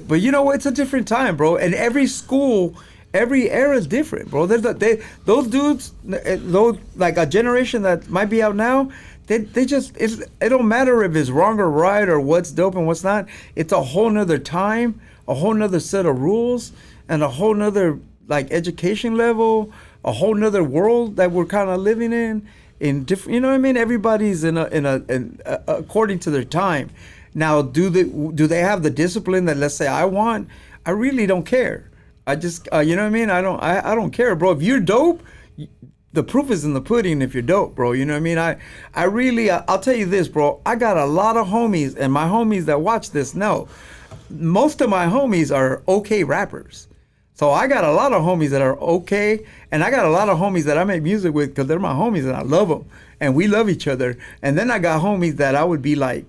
but you know what? It's a different time, bro. And every school, every era is different, bro. Those dudes, those like a generation that might be out now. They just, it don't matter if it's wrong or right or what's dope and what's not. It's a whole nother time, a whole nother set of rules, and a whole nother like education level, a whole nother world that we're kind of living in different. You know what I mean? Everybody's in according to their time. Now, do they have the discipline that, let's say, I want? I really don't care. I just you know what I mean? I don't care, bro. If you're dope, the proof is in the pudding. If you're dope, bro, you know what I mean? I really, I'll tell you this, bro. I got a lot of homies, and my homies that watch this know. Most of my homies are okay rappers. So I got a lot of homies that are okay, and I got a lot of homies that I make music with because they're my homies and I love them, and we love each other. And then I got homies that I would be like,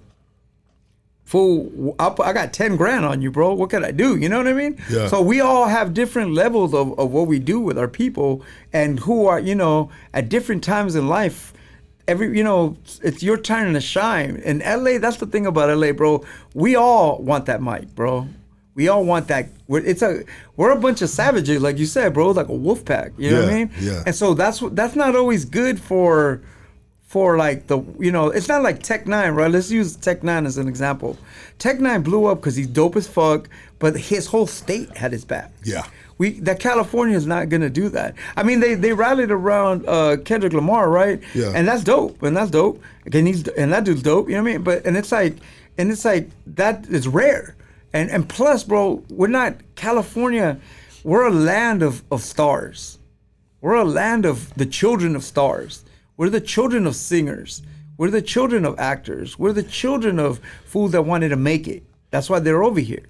fool, I got 10 grand on you, bro. What could I do? You know what I mean? Yeah. So we all have different levels of what we do with our people, and who are, you know, at different times in life. It's your turn to shine. In LA, that's the thing about LA, bro. We all want that mic, bro. We all want that. We're a bunch of savages, like you said, bro, like a wolf pack. You know what I mean? Yeah. And so that's not always good for like the, you know, it's not like Tech Nine, right? Let's use Tech Nine as an example. Tech Nine blew up because he's dope as fuck, but his whole state had his back. Yeah. That California is not gonna do that. I mean, they rallied around Kendrick Lamar, right? Yeah. And that's dope. And that dude's dope. You know what I mean? But it's like that is rare. And plus, bro, we're not California. We're a land of stars. We're a land of the children of stars. We're the children of singers. We're the children of actors. We're the children of fools that wanted to make it. That's why they're over here.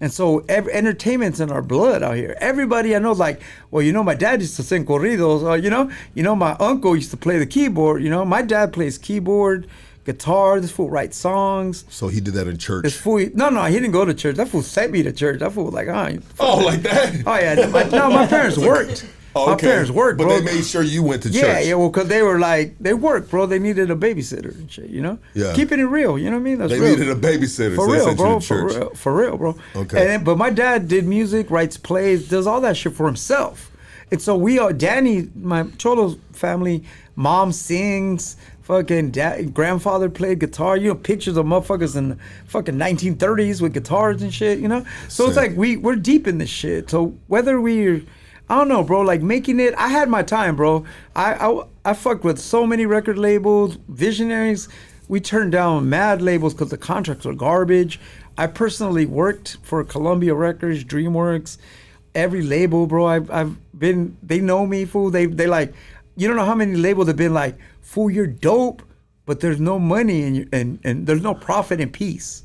And so entertainment's in our blood out here. Everybody I know is like, well, you know, my dad used to sing corridos. You know, my uncle used to play the keyboard. You know, my dad plays keyboard, guitar. This fool writes songs. So he did that in church. This fool, no, he didn't go to church. That fool sent me to church. That fool was like, like that? Oh yeah, my parents worked. Okay. My parents worked, but bro. they made sure you went to church. Yeah, well, because they were like, they worked, bro. They needed a babysitter and shit, you know? Yeah. Keeping it real, you know what I mean? That's They real. needed a babysitter. For so they real, sent you bro. to church. For real, bro. Okay. But my dad did music, writes plays, does all that shit for himself. And so Danny, my Cholo's family, mom sings, fucking grandfather played guitar. You know, pictures of motherfuckers in the fucking 1930s with guitars and shit, you know? So it's like we're deep in this shit. So whether we're, I don't know, bro, like making it, I had my time, bro. I fucked with so many record labels, Visionaries. We turned down mad labels because the contracts are garbage. I personally worked for Columbia Records, DreamWorks, every label, bro. I've been, they know me, fool. They like, you don't know how many labels have been like, fool, you're dope, but there's no money and there's no profit and peace.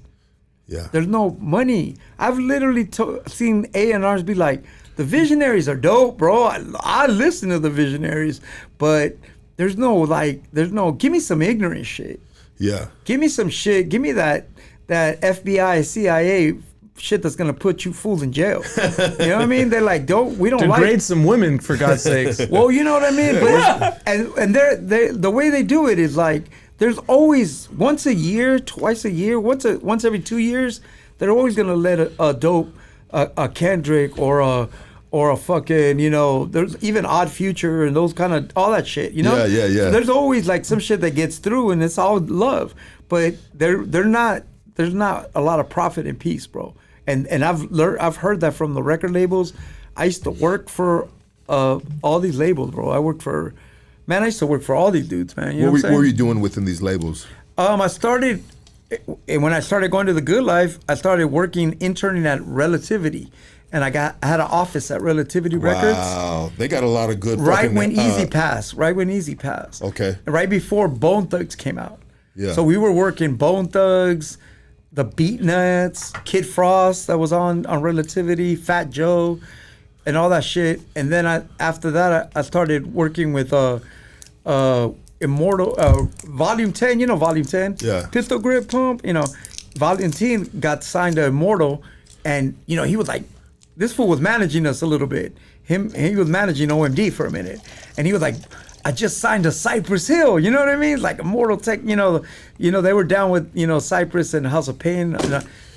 Yeah. There's no money. I've literally seen A&Rs be like, the Visionaries are dope, bro. I listen to the Visionaries, but there's no, give me some ignorant shit. Yeah. Give me some shit. Give me that FBI, CIA shit that's gonna put you fools in jail. You know what I mean? They're like, we don't Degrade some women, for God's sakes. Well, you know what I mean? But and the way they do it is like, there's always once a year, twice a year, once every 2 years, they're always gonna let a dope, a Kendrick or a fucking, you know, there's even Odd Future and those kind of, all that shit, you know? Yeah. So there's always like some shit that gets through and it's all love. But there's not a lot of profit and peace, bro. And I've heard that from the record labels. I used to work for all these labels, bro. I used to work for all these dudes, man. You know what I'm saying? What were you doing within these labels? I started, and when I started going to the Good Life, I started interning at Relativity. And I had an office at Relativity Records. Wow, they got a lot of good. Right when Easy passed. Okay. Right before Bone Thugs came out. Yeah. So we were working Bone Thugs, the Beatnuts, Kid Frost that was on Relativity, Fat Joe, and all that shit. And then after that, I started working with Immortal Volume 10. You know Volume 10? Yeah. Pistol grip pump. You know, Volume 10 got signed to Immortal, and you know he was like, this fool was managing us a little bit. He was managing OMD for a minute, and he was like, I just signed to Cypress Hill. You know what I mean? Like Immortal Tech. You know they were down with Cypress and House of Pain.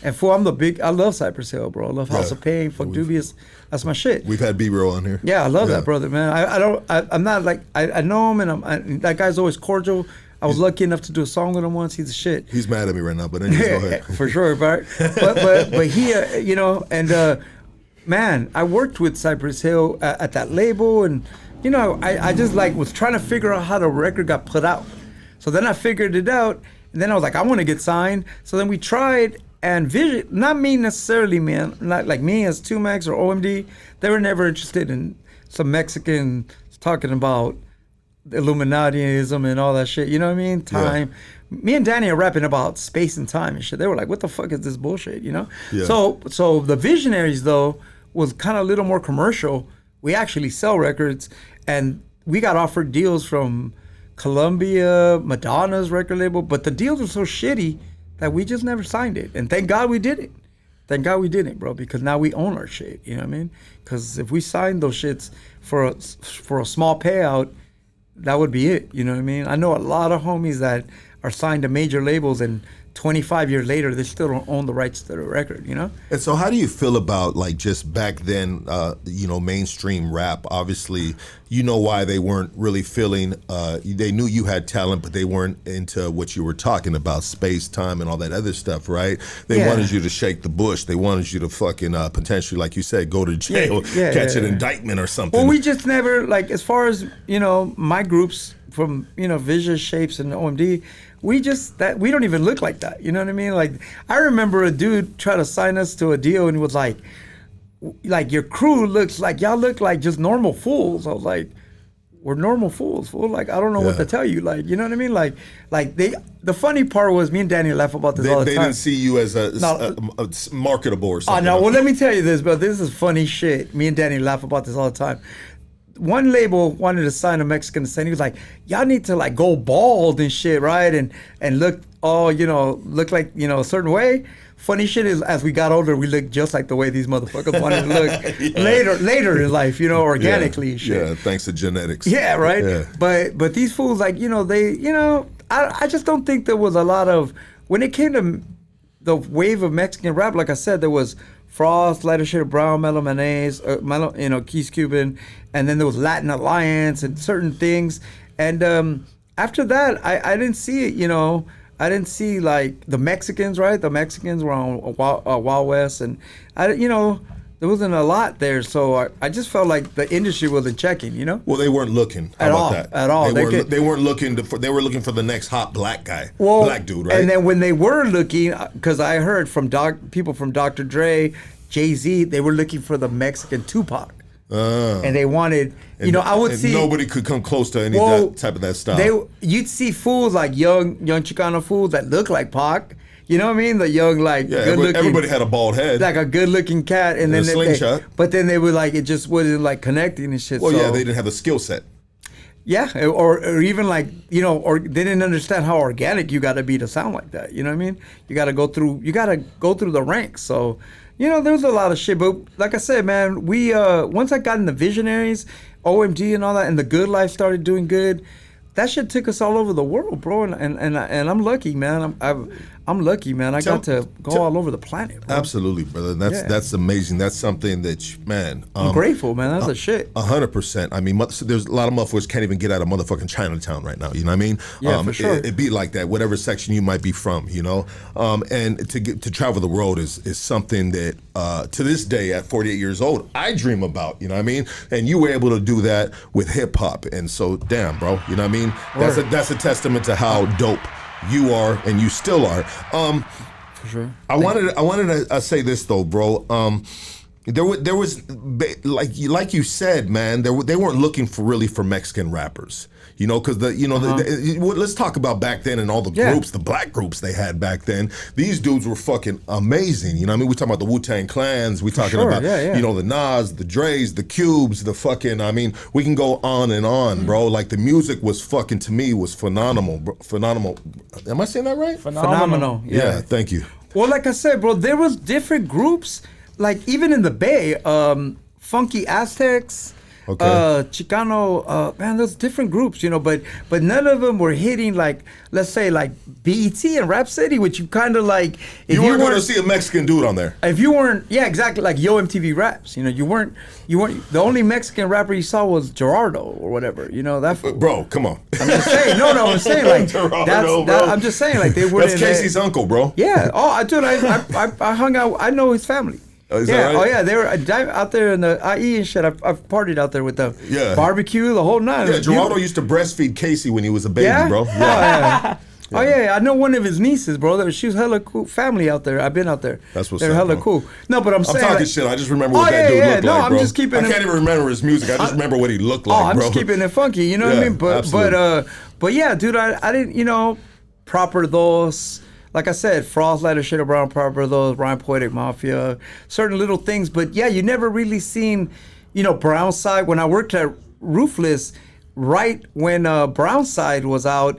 And fool, I love Cypress Hill, bro. I love House of Pain, Fuck Dubious. That's my shit. We've had B-roll on here. Yeah, I love that brother, man. I'm not like, I know him, and that guy's always cordial. I was lucky enough to do a song with him once. He's a shit. He's mad at me right now, but anyways, go ahead. For sure, but he, man, I worked with Cypress Hill at that label, and I just like was trying to figure out how the record got put out. So then I figured it out, and then I was like, I want to get signed. So then we tried. And Vision, not me necessarily, man, not like me as 2Max or OMD, they were never interested in some Mexican talking about Illuminatiism and all that shit, you know what I mean? Time. Yeah. Me and Danny are rapping about space and time and shit. They were like, what the fuck is this bullshit, Yeah. So the Visionaries, though, was kind of a little more commercial. We actually sell records, and we got offered deals from Columbia, Madonna's record label, but the deals were so shitty that we just never signed it. And thank God we did it. Thank God we didn't, bro, because now we own our shit, you know what I mean? Because if we signed those shits for a small payout, that would be it, you know what I mean? I know a lot of homies that are signed to major labels, and 25 years later, they still don't own the rights to the record, And so how do you feel about, like, just back then, mainstream rap? Obviously, you know why they weren't really feeling, they knew you had talent, but they weren't into what you were talking about, space, time, and all that other stuff, right? They wanted you to shake the bush. They wanted you to fucking potentially, like you said, go to jail, catch an indictment or something. Well, we just never, like, as far as, my groups from, Vision, Shapes, and OMD, we don't even look like that. You know what I mean? Like, I remember a dude try to sign us to a deal, and he was like, your crew y'all look like just normal fools. I was like, we're normal fools, fool. Like, I don't know what to tell you. Like, you know what I mean? Like the funny part was, me and Danny laugh about this all the time. They didn't see you as a marketable or something. Oh, no. Well, let me tell you this, bro. This is funny shit. Me and Danny laugh about this all the time. One label wanted to sign a Mexican and he was like, y'all need to like go bald and shit, right? And look look like, a certain way. Funny shit is, as we got older, we looked just like the way these motherfuckers wanted to look later in life, organically and shit. Yeah, thanks to genetics. Yeah, right? Yeah. But these fools, like, I just don't think there was a lot of, when it came to the wave of Mexican rap, like I said, there was Frost, Lighter Shade of Brown, Mellow Mayonnaise, Keys Cuban, and then there was Latin Alliance and certain things. And after that, I didn't see it, I didn't see like the Mexicans, right? The Mexicans were on Wild West, and there wasn't a lot there, so I just felt like the industry wasn't checking, Well, they weren't looking at all. They weren't looking. They were looking for the next hot black guy, well, black dude, right? And then when they were looking, because I heard from people from Dr. Dre, Jay-Z, they were looking for the Mexican Tupac. And they wanted, I would see nobody could come close to any that type of that style. You'd see fools like young Chicano fools that look like Pac. You know what I mean? The young, like, good-looking. Everybody had a bald head, like a good-looking cat, and then a slingshot. But then they were like, it just wasn't like connecting and shit. Well, yeah, they didn't have the skill set. Yeah, or even like, or they didn't understand how organic you got to be to sound like that. You know what I mean? You got to go through the ranks. So, there was a lot of shit. But like I said, man, we once I got in the Visionaries, OMD and all that, and the Good Life started doing good. That shit took us all over the world, bro, and I'm lucky, man. I'm lucky, man. I got to go all over the planet, bro. Absolutely, brother. That's amazing. That's something that, man. I'm grateful, man. That's a shit. 100%. I mean, there's a lot of motherfuckers can't even get out of motherfucking Chinatown right now. You know what I mean? Yeah, for sure. It be like that, whatever section you might be from. And to travel the world is something that to this day, at 48 years old, I dream about. You know what I mean? And you were able to do that with hip hop, and so damn, bro. You know what I mean? That's a testament to how dope you are, and you still are. For sure. I wanted to say this though, bro. like you said, man. They weren't looking for Mexican rappers, you know, because let's talk about back then and all the groups, the black groups they had back then. These dudes were fucking amazing. You know what I mean? We talking about the Wu-Tang Clans. We talking about you know, the Nas, the Dre's, the Cubes, the fucking. I mean, we can go on and on, bro. Like the music was fucking, to me, was phenomenal. Phenomenal. Am I saying that right? Phenomenal. Yeah. Thank you. Well, like I said, bro, there was different groups. Like even in the Bay, Funky Aztecs, Chicano, man, there's different groups, you know, but none of them were hitting like, let's say like BET and Rap City, which you kind of like. If you weren't going to see a Mexican dude on there. If you weren't, yeah, exactly, like Yo MTV Raps, you know, you weren't. The only Mexican rapper you saw was Gerardo or whatever, you know that. Bro, come on. I'm just saying, I'm saying like Gerardo, I'm just saying like they were. That's Casey's uncle, bro. Yeah. Oh, I hung out. I know his family. Oh, right? Oh yeah, they were out there in the IE and shit. I've partied out there with the barbecue, the whole nine. Yeah, Gerardo used to breastfeed Casey when he was a baby, bro. Yeah. Oh yeah, I know one of his nieces, bro. She was hella cool. Family out there. I've been out there. That's what's They're up, hella bro. cool. No, but I'm saying talking like, shit. I just remember what that dude looked like, I'm bro. just keeping. I can't even remember his music. I just remember what he looked like, I'm bro. just keeping it funky. You know what I mean? But yeah, dude, I didn't. You know, proper those. Like I said, Frost Lighter, Shit Brown, Proper Those, Rhyme Poetic Mafia, certain little things. But yeah, you never really seen, you know, Brownside. When I worked at Roofless, right when Brownside was out,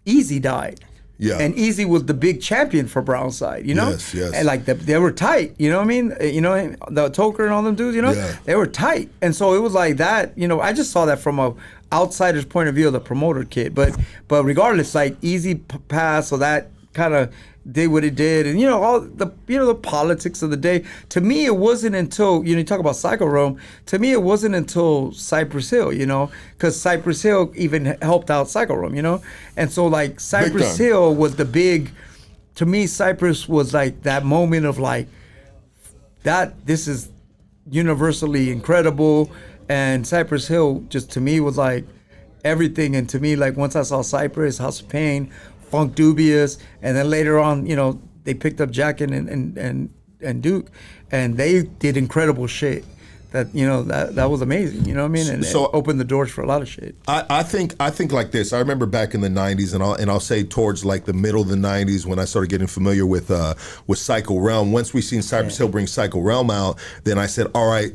Easy died. Yeah. And Easy was the big champion for Brownside, you know? Yes. And like they were tight, you know what I mean? You know, the Toker and all them dudes, you know? Yeah. They were tight. And so it was like that, you know, I just saw that from a outsider's point of view of the promoter kid. But regardless, like Easy passed, so that kind of did what it did, and you know all the the politics of the day. To me, it wasn't until you talk about Psycho Rome. To me, it wasn't until Cypress Hill, you know, because Cypress Hill even helped out Psycho Rome, you know, and so like Cypress Hill was the big. To me, Cypress was like that moment of like that. This is universally incredible, and Cypress Hill just to me was like everything. And to me, like once I saw Cypress, House of Pain, Funk Dubious, and then later on, you know, they picked up Jack and Duke, and they did incredible shit. That you know that was amazing. You know what I mean? And so it opened the doors for a lot of shit. I think like this. I remember back in the '90s, and I'll say towards like the middle of the '90s when I started getting familiar with Psycho Realm. Once we seen Cypress Hill bring Psycho Realm out, then I said, all right,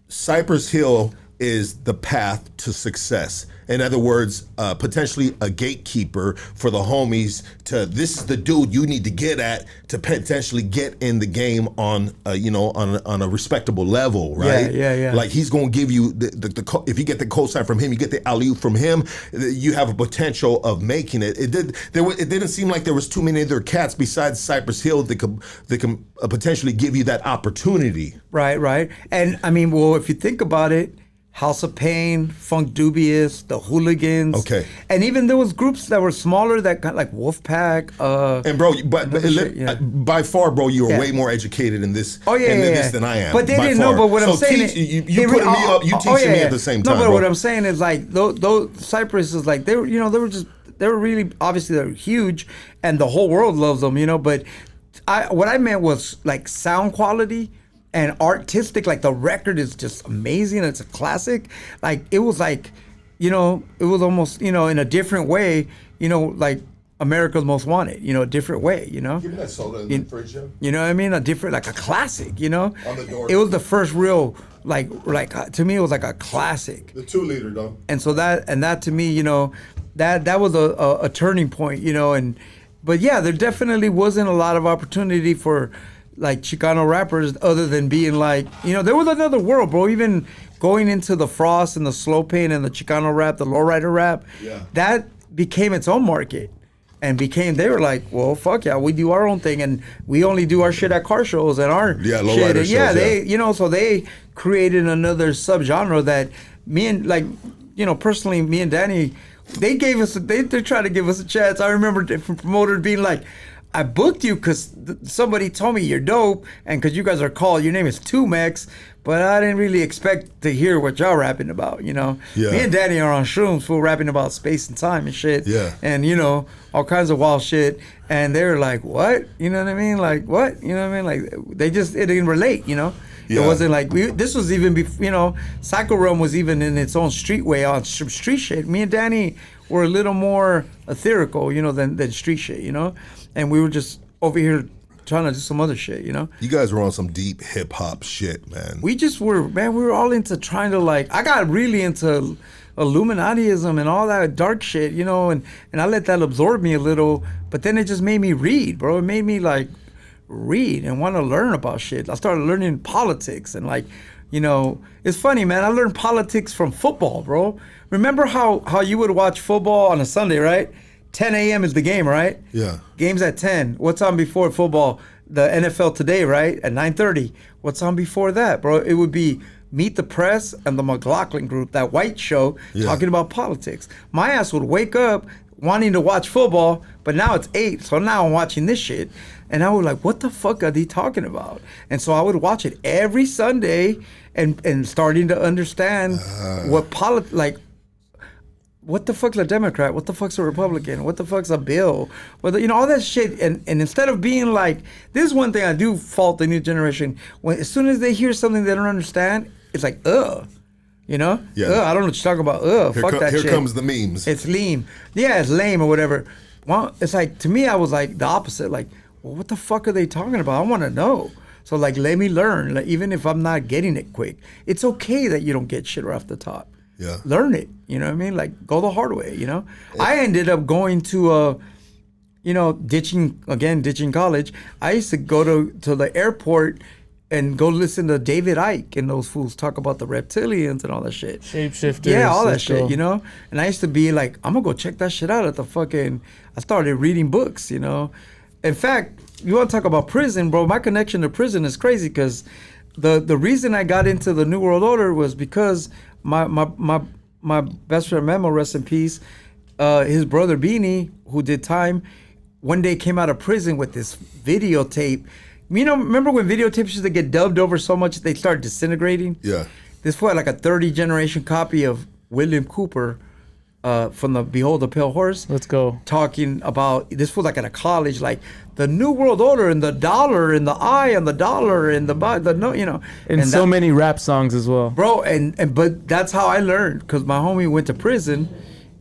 Cypress Hill is the path to success. In other words, potentially a gatekeeper for the homies to, this is the dude you need to get at to potentially get in the game on, on a respectable level, right? Yeah. Like he's going to give you, if you get the cosign from him, you get the alley-oop from him, you have a potential of making it. It didn't seem like there was too many other cats besides Cypress Hill that can potentially give you that opportunity. Right. And I mean, well, if you think about it, House of Pain, Funk Dubious, the Hooligans. Okay. And even there was groups that were smaller that got like Wolfpack. And bro, by far, bro, you are way more educated in this, this than I am. But they didn't know. But what I'm saying is, you putting me up, you teaching me at the same time. No, but bro. what I'm saying is like those Cypress is like they were really obviously they're huge, and the whole world loves them, you know. But what I meant was like sound quality. And artistic, like the record is just amazing. It's a classic. Like it was like, it was almost, in a different way, like America's Most Wanted, a different way, Give me that soda in the fridge, Jim. You know what I mean? A different, like a classic, On the door. It was the first real, like to me, it was like a classic. The 2-liter, though. And so that to me, that was a turning point, but yeah, there definitely wasn't a lot of opportunity for like Chicano rappers other than being like, there was another world, bro. Even going into the Frost and the Slow Pain and the Chicano rap, the lowrider rap, that became its own market. And they were like, well, fuck yeah, we do our own thing, and we only do our shit at car shows and our shit. And they, so they created another subgenre that me and, personally, me and Danny, they tried to give us a chance. I remember different promoters being like, I booked you because somebody told me you're dope, and because you guys are called, your name is 2Mex, but I didn't really expect to hear what y'all rapping about, Yeah. Me and Danny are on shrooms, fool, rapping about space and time and shit. Yeah. And, all kinds of wild shit. And they were like, what? You know what I mean? Like, what? You know what I mean? Like, it didn't relate, It wasn't like this was even before, Psycho Realm was even in its own street way on street shit. Me and Danny were a little more ethereal, than street shit, and we were just over here trying to do some other shit, You guys were on some deep hip hop shit, man. We just were, man. We were all into trying to I got really into Illuminatiism and all that dark shit, and I let that absorb me a little. But then it just made me read, bro. It made me read and want to learn about shit. I started learning politics and it's funny, man. I learned politics from football, bro. Remember how you would watch football on a Sunday, right? 10 a.m. is the game, right? Yeah. Game's at 10. What's on before football? The NFL Today, right? At 9:30. What's on before that, bro? It would be Meet the Press and the McLaughlin Group, that white show, talking about politics. My ass would wake up wanting to watch football, but now it's 8, so now I'm watching this shit. And I was like, what the fuck are they talking about? And so I would watch it every Sunday and starting to understand what the fuck's a Democrat? What the fuck's a Republican? What the fuck's a bill? All that shit. And instead of being this is one thing I do fault the new generation. As soon as they hear something they don't understand, it's like, ugh. Yeah. Ugh, I don't know what you're talking about. Ugh, fuck that shit. Here comes the memes. It's lame. Yeah, it's lame or whatever. Well, it's to me, I was the opposite. Well, what the fuck are they talking about? I want to know. So let me learn. Even if I'm not getting it quick, it's okay that you don't get shit right off the top. Yeah. Learn it. You know what I mean? Go the hard way, I ended up going to, ditching college. I used to go to the airport and go listen to David Icke and those fools talk about the reptilians and all that shit. Shapeshifters. Yeah, all that shit, And I used to be I'm going to go check that shit out at the fucking... I started reading books, In fact, you want to talk about prison, bro? My connection to prison is crazy because the reason I got into the New World Order was because my best friend Memo, rest in peace, his brother Beanie, who did time, one day came out of prison with this videotape. Remember when videotapes used to get dubbed over so much they started disintegrating? Yeah. This was a 30 generation copy of William Cooper from the Behold the Pale Horse. Let's go. Talking about, this was at a college, the New World Order and the dollar and the I and the dollar and And so many rap songs as well. Bro, but that's how I learned, because my homie went to prison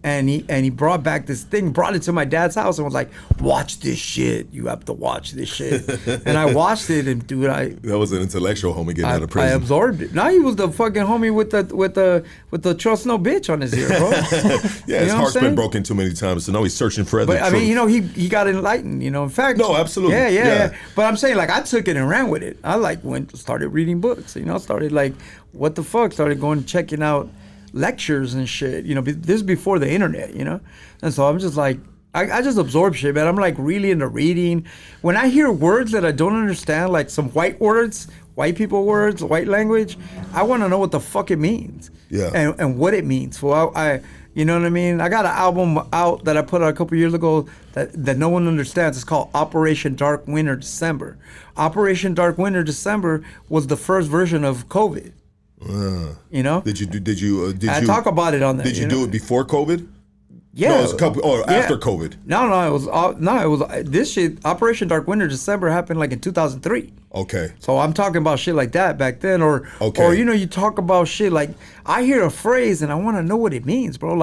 and he brought back this thing, brought it to my dad's house and was like, watch this shit. You have to watch this shit. And I watched it, and dude, that was an intellectual homie getting out of prison. I absorbed it. Now he was the fucking homie with the trust no bitch on his ear, bro. Yeah, his heart's been broken too many times, so now he's searching for other truth. I mean, he got enlightened, In fact, no, absolutely. Yeah. But I'm saying, I took it and ran with it. I started reading books, started what the fuck, started going checking out lectures and shit, this is before the internet, and so I'm just I just absorb shit, man. I'm really into reading. When I hear words that I don't understand, some white words, white people words, white language, I want to know what the fuck it means, and what it means. Well, I you know what I mean? I got an album out that I put out a couple years ago that no one understands. It's called Operation Dark Winter December. Operation Dark Winter December was the first version of COVID. Did you I talk about it on there. Did you do it before COVID? Yeah. No, it was after COVID. No, it was this shit. Operation Dark Winter December happened in 2003. Okay. So I'm talking about shit like that back then, or you talk about shit I hear a phrase and I want to know what it means, bro.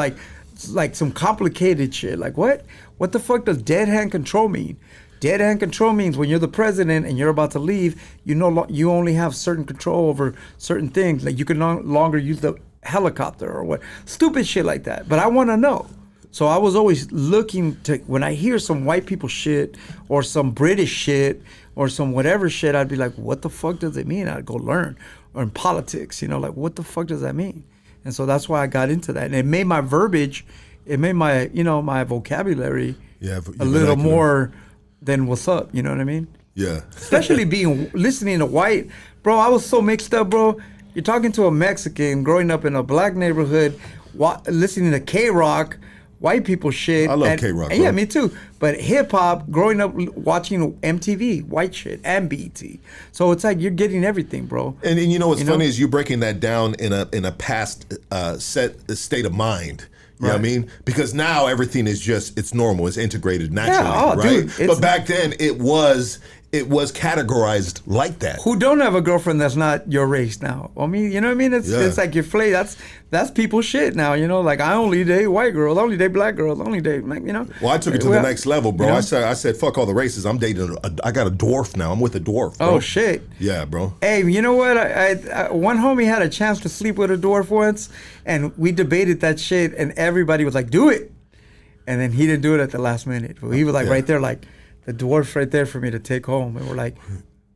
Some complicated shit. What the fuck does dead hand control mean? Dead hand control means when you're the president and you're about to leave, you only have certain control over certain things. You can no longer use the helicopter or what. Stupid shit like that. But I want to know. So I was always looking to, when I hear some white people shit or some British shit or some whatever shit, I'd be like, what the fuck does it mean? I'd go learn. Or in politics, what the fuck does that mean? And so that's why I got into that. And it made my verbiage, it made my, my vocabulary a little more than what's up, you know what I mean? Yeah. Especially listening to white, bro. I was so mixed up, bro. You're talking to a Mexican growing up in a black neighborhood, listening to K-Rock, white people shit. I love K-Rock. Yeah, me too. But hip hop, growing up watching MTV, white shit, and BET. So it's you're getting everything, bro. And what's funny is you breaking that down in a past state of mind. You know what I mean? Because now everything is it's normal, it's integrated naturally, right? Dude, but back then it was it was categorized like that. Who don't have a girlfriend that's not your race now? I mean, you know what I mean? It's like your flay. That's people's shit now, you know? Like, I only date white girls, I only date black girls, I only date, you know? Well, I took it to the next level, bro. You know? I said, fuck all the races. I'm dating, I got a dwarf now. I'm with a dwarf, bro. Oh, shit. Yeah, bro. Hey, you know what? I one homie had a chance to sleep with a dwarf once, and we debated that shit, and everybody was like, do it. And then he didn't do it at the last minute. He was like right there, like, the dwarf's right there for me to take home. And we're like,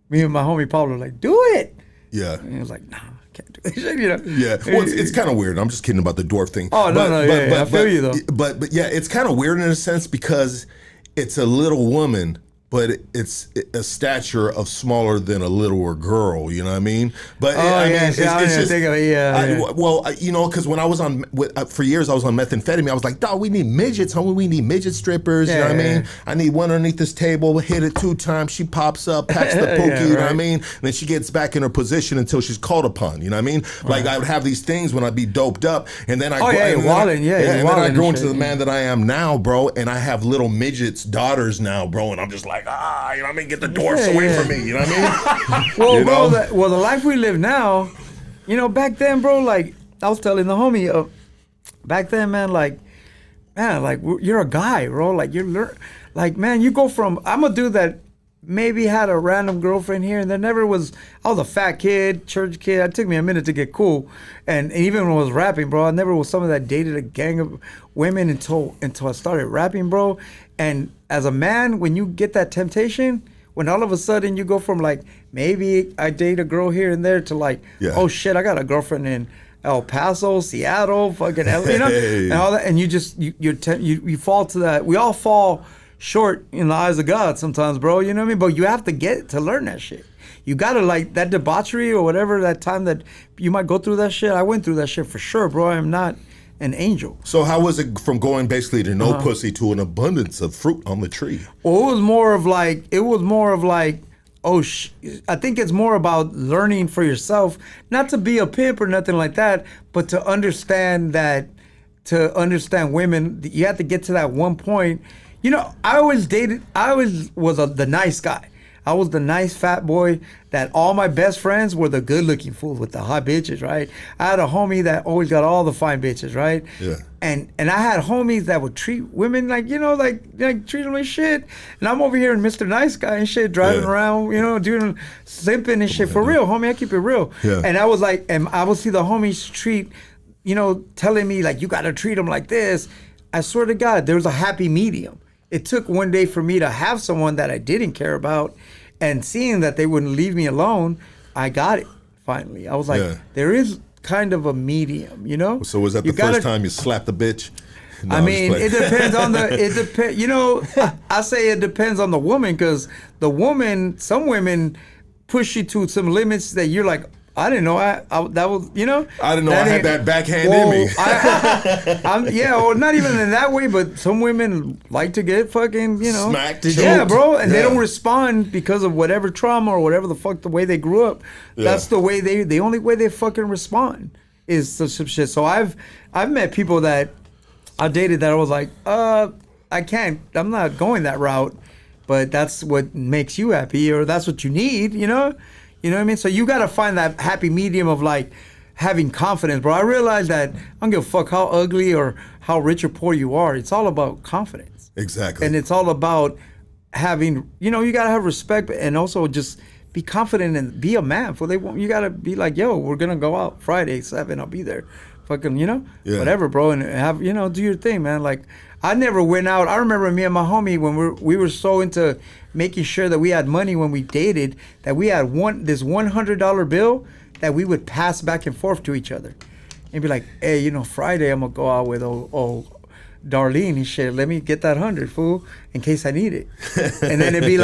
me and my homie Pablo were like, do it. Yeah. And he was like, nah, I can't do it. You know? Yeah. Well, it's kind of weird. I'm just kidding about the dwarf thing. Oh, no, I feel you, though. But yeah, it's kind of weird in a sense because it's a little woman, but it's a stature of smaller than a littler girl. You know what I mean? But it's just, well, you know, because when I was on for years, I was on methamphetamine. I was like, dog, we need midgets, homie. We need midget strippers. You know what I mean? I need one underneath this table. Hit it 2 times. She pops up, packs the pookie. You know what I mean? And then she gets back in her position until she's called upon. You know what I mean? Like I would have these things when I'd be doped up, and then I and then I grow into the man that I am now, bro. And I have little midgets, daughters now, bro. And I'm just like, you know what I mean? Get the dwarfs away from me. You know what I mean? Well, bro, the life we live now, you know, back then, bro, like I was telling the homie, back then, man, you're a guy, bro. Like man, you go from, I'm a dude that maybe had a random girlfriend here and there never was, I was a fat kid, church kid. It took me a minute to get cool. And even when I was rapping, bro, I never was someone that dated a gang of women until I started rapping, bro. And as a man, when you get that temptation, when all of a sudden you go from like, maybe I date a girl here and there to like, oh shit, I got a girlfriend in El Paso, Seattle, fucking LA, you know, and all that. And you just, you fall to that. We all fall short in the eyes of God sometimes, bro, you know what I mean? But you have to get to learn that shit. You gotta, like, that debauchery or whatever, that time that you might go through that shit. I went through that shit for sure, bro. I am not an angel. So how was it from going basically to no pussy to an abundance of fruit on the tree? Well, it was more of like, I think it's more about learning for yourself, not to be a pimp or nothing like that, but to understand women. You have to get to that one point. You know, I always was the nice guy. I was the nice fat boy that all my best friends were the good looking fools with the hot bitches, right? I had a homie that always got all the fine bitches, right? Yeah. And I had homies that would treat women like, you know, like treat them like shit. And I'm over here in Mr. Nice Guy and shit, driving around, you know, doing simping and shit. For real, homie, I keep it real. Yeah. And I was like, and I would see the homies treat, you know, telling me like, you got to treat them like this. I swear to God, there was a happy medium. It took one day for me to have someone that I didn't care about, and seeing that they wouldn't leave me alone, I got it finally. I was like, there is kind of a medium, you know? So was that the first time you slapped the bitch? No, I mean, it depends on you know, I say it depends on the woman, because some women push you to some limits that you're like, I didn't know that was, you know. I didn't know I had that backhand in me. Or not even in that way, but some women like to get fucking, you know. Smacked. Yeah, bro. And they don't respond because of whatever trauma or whatever the fuck the way they grew up. Yeah. That's the way the only way they fucking respond is some shit. So I've met people that I dated that I was like, I'm not going that route, but that's what makes you happy, or that's what you need, you know? You know what I mean? So you got to find that happy medium of like having confidence, bro. I realize that I don't give a fuck how ugly or how rich or poor you are. It's all about confidence. Exactly. And it's all about having, you know, you got to have respect and also just be confident and be a man. You got to be like, yo, we're going to go out Friday, 7, I'll be there. Fucking, you know, whatever, bro. And have, you know, do your thing, man. Like, I never went out. I remember me and my homie when we were so into making sure that we had money when we dated, that we had this $100 bill that we would pass back and forth to each other. And be like, hey, you know, Friday I'm gonna go out with old Darlene and shit. Let me get that 100, fool, in case I need it. And then it'd be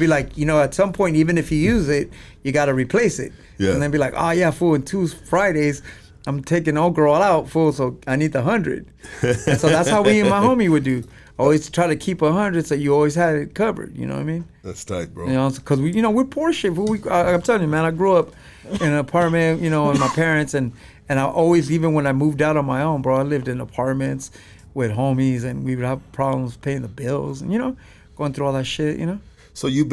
like, you know, at some point, even if you use it, you gotta replace it. Yeah. And then be like, oh yeah, fool, in 2 Fridays, I'm taking old girl out, fool, so I need the 100. And so that's how we and my homie would do. Always try to keep 100 so you always had it covered, you know what I mean? That's tight, bro. You know, because we're poor shit. I'm telling you, man, I grew up in an apartment, you know, with my parents, and I always, even when I moved out on my own, bro, I lived in apartments with homies, and we would have problems paying the bills, and, you know, going through all that shit, you know? So you've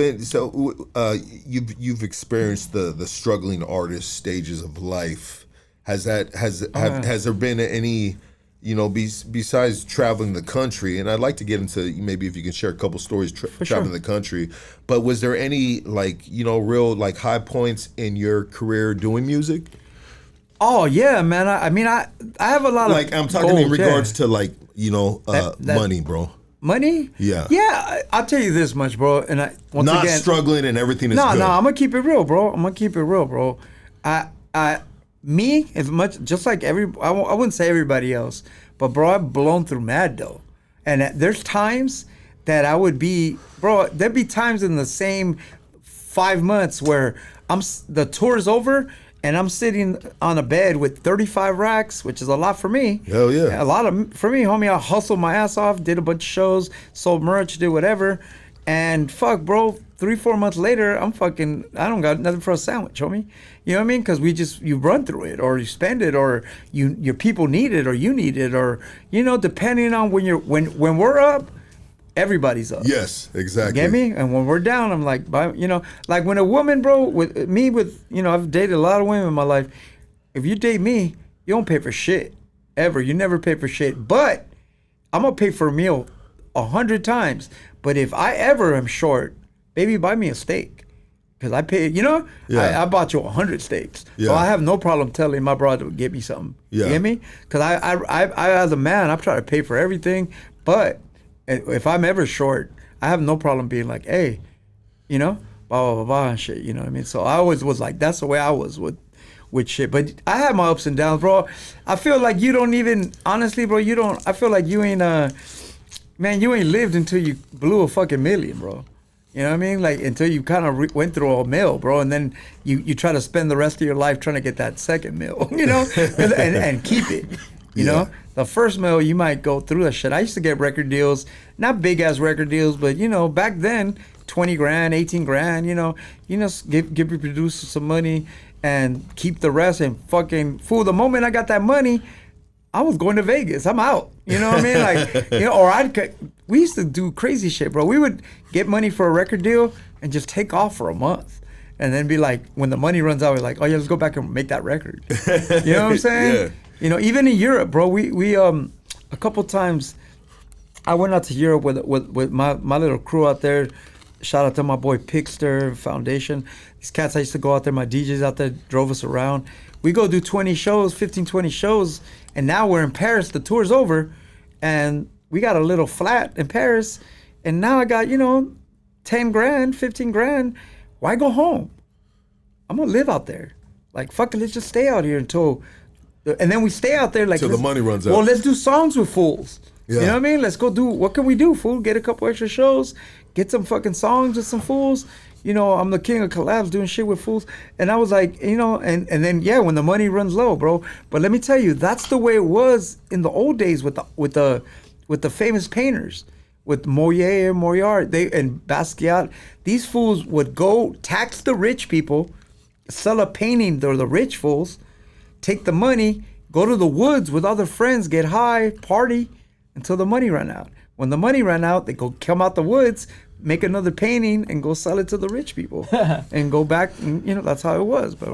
experienced the struggling artist stages of life. Has there been any, besides traveling the country? And I'd like to get into maybe if you can share a couple stories traveling the country. But was there any real high points in your career doing music? Oh yeah, man. I mean, I have a lot of I'm talking goals, in regards to money, bro. Money? Yeah. Yeah, I'll tell you this much, bro. And once not again, struggling and everything is no, good. no. I'm gonna keep it real, bro. Me as much just like I wouldn't say everybody else, but bro, I've blown through mad though, and there's times that I would be, bro. There'd be times in the same 5 months where the tour's over. And I'm sitting on a bed with 35 racks, which is a lot for me. Hell yeah. For me, homie. I hustled my ass off, did a bunch of shows, sold merch, did whatever. And fuck, bro, 3-4 months later, I don't got nothing for a sandwich, homie. You know what I mean? Because you run through it, or you spend it, or your people need it, or you need it, or, depending on when we're up, everybody's up. Yes, exactly. Get me? And when we're down, I'm like, like when a woman, bro, I've dated a lot of women in my life. If you date me, you don't pay for shit. Ever. You never pay for shit. But I'm going to pay for a meal 100 times. But if I ever am short, baby, buy me a steak. Because I paid, I bought you 100 steaks. Yeah. So I have no problem telling my brother to get me something. Yeah. You get me? Because I as a man, I'm trying to pay for everything. But if I'm ever short, I have no problem being like, hey, blah, blah, blah, blah, and shit, you know what I mean? So I always was like, that's the way I was with shit. But I had my ups and downs, bro. I feel like you don't even, honestly, bro, I feel like you ain't, you ain't lived until you blew a fucking million, bro. You know what I mean? Like, until you kind of went through a mill, bro, and then you try to spend the rest of your life trying to get that second mill, and keep it, you know? The first mill, you might go through that shit. I used to get record deals, not big ass record deals, but back then, 20 grand, 18 grand, give your producer some money and keep the rest and fucking fool. The moment I got that money, I was going to Vegas. I'm out. You know what I mean? Like, we used to do crazy shit, bro. We would get money for a record deal and just take off for a month. And then be like, when the money runs out, we're like, oh yeah, let's go back and make that record. You know what I'm saying? Yeah. Even in Europe, bro, we a couple times I went out to Europe with my little crew out there. Shout out to my boy Pixter Foundation. These cats I used to go out there, my DJs out there drove us around. We go do 20 shows, 20 shows, and now we're in Paris. The tour's over, and we got a little flat in Paris, and now I got, 10 grand, 15 grand. Why go home? I'm gonna live out there. Like, fuck it, let's just stay out here until... And then we stay out there like... Till the money runs out. Well, let's do songs with fools. Yeah. You know what I mean? Let's go do... What can we do, fool? Get a couple extra shows. Get some fucking songs with some fools. I'm the king of collabs doing shit with fools. And I was like, and then, yeah, when the money runs low, bro. But let me tell you, that's the way it was in the old days with the famous painters. With Moriart, and Basquiat. These fools would go tax the rich people, sell a painting, they're the rich fools, take the money, go to the woods with other friends, get high, party until the money ran out. When the money ran out, they go come out the woods, make another painting, and go sell it to the rich people, and go back. And, that's how it was. But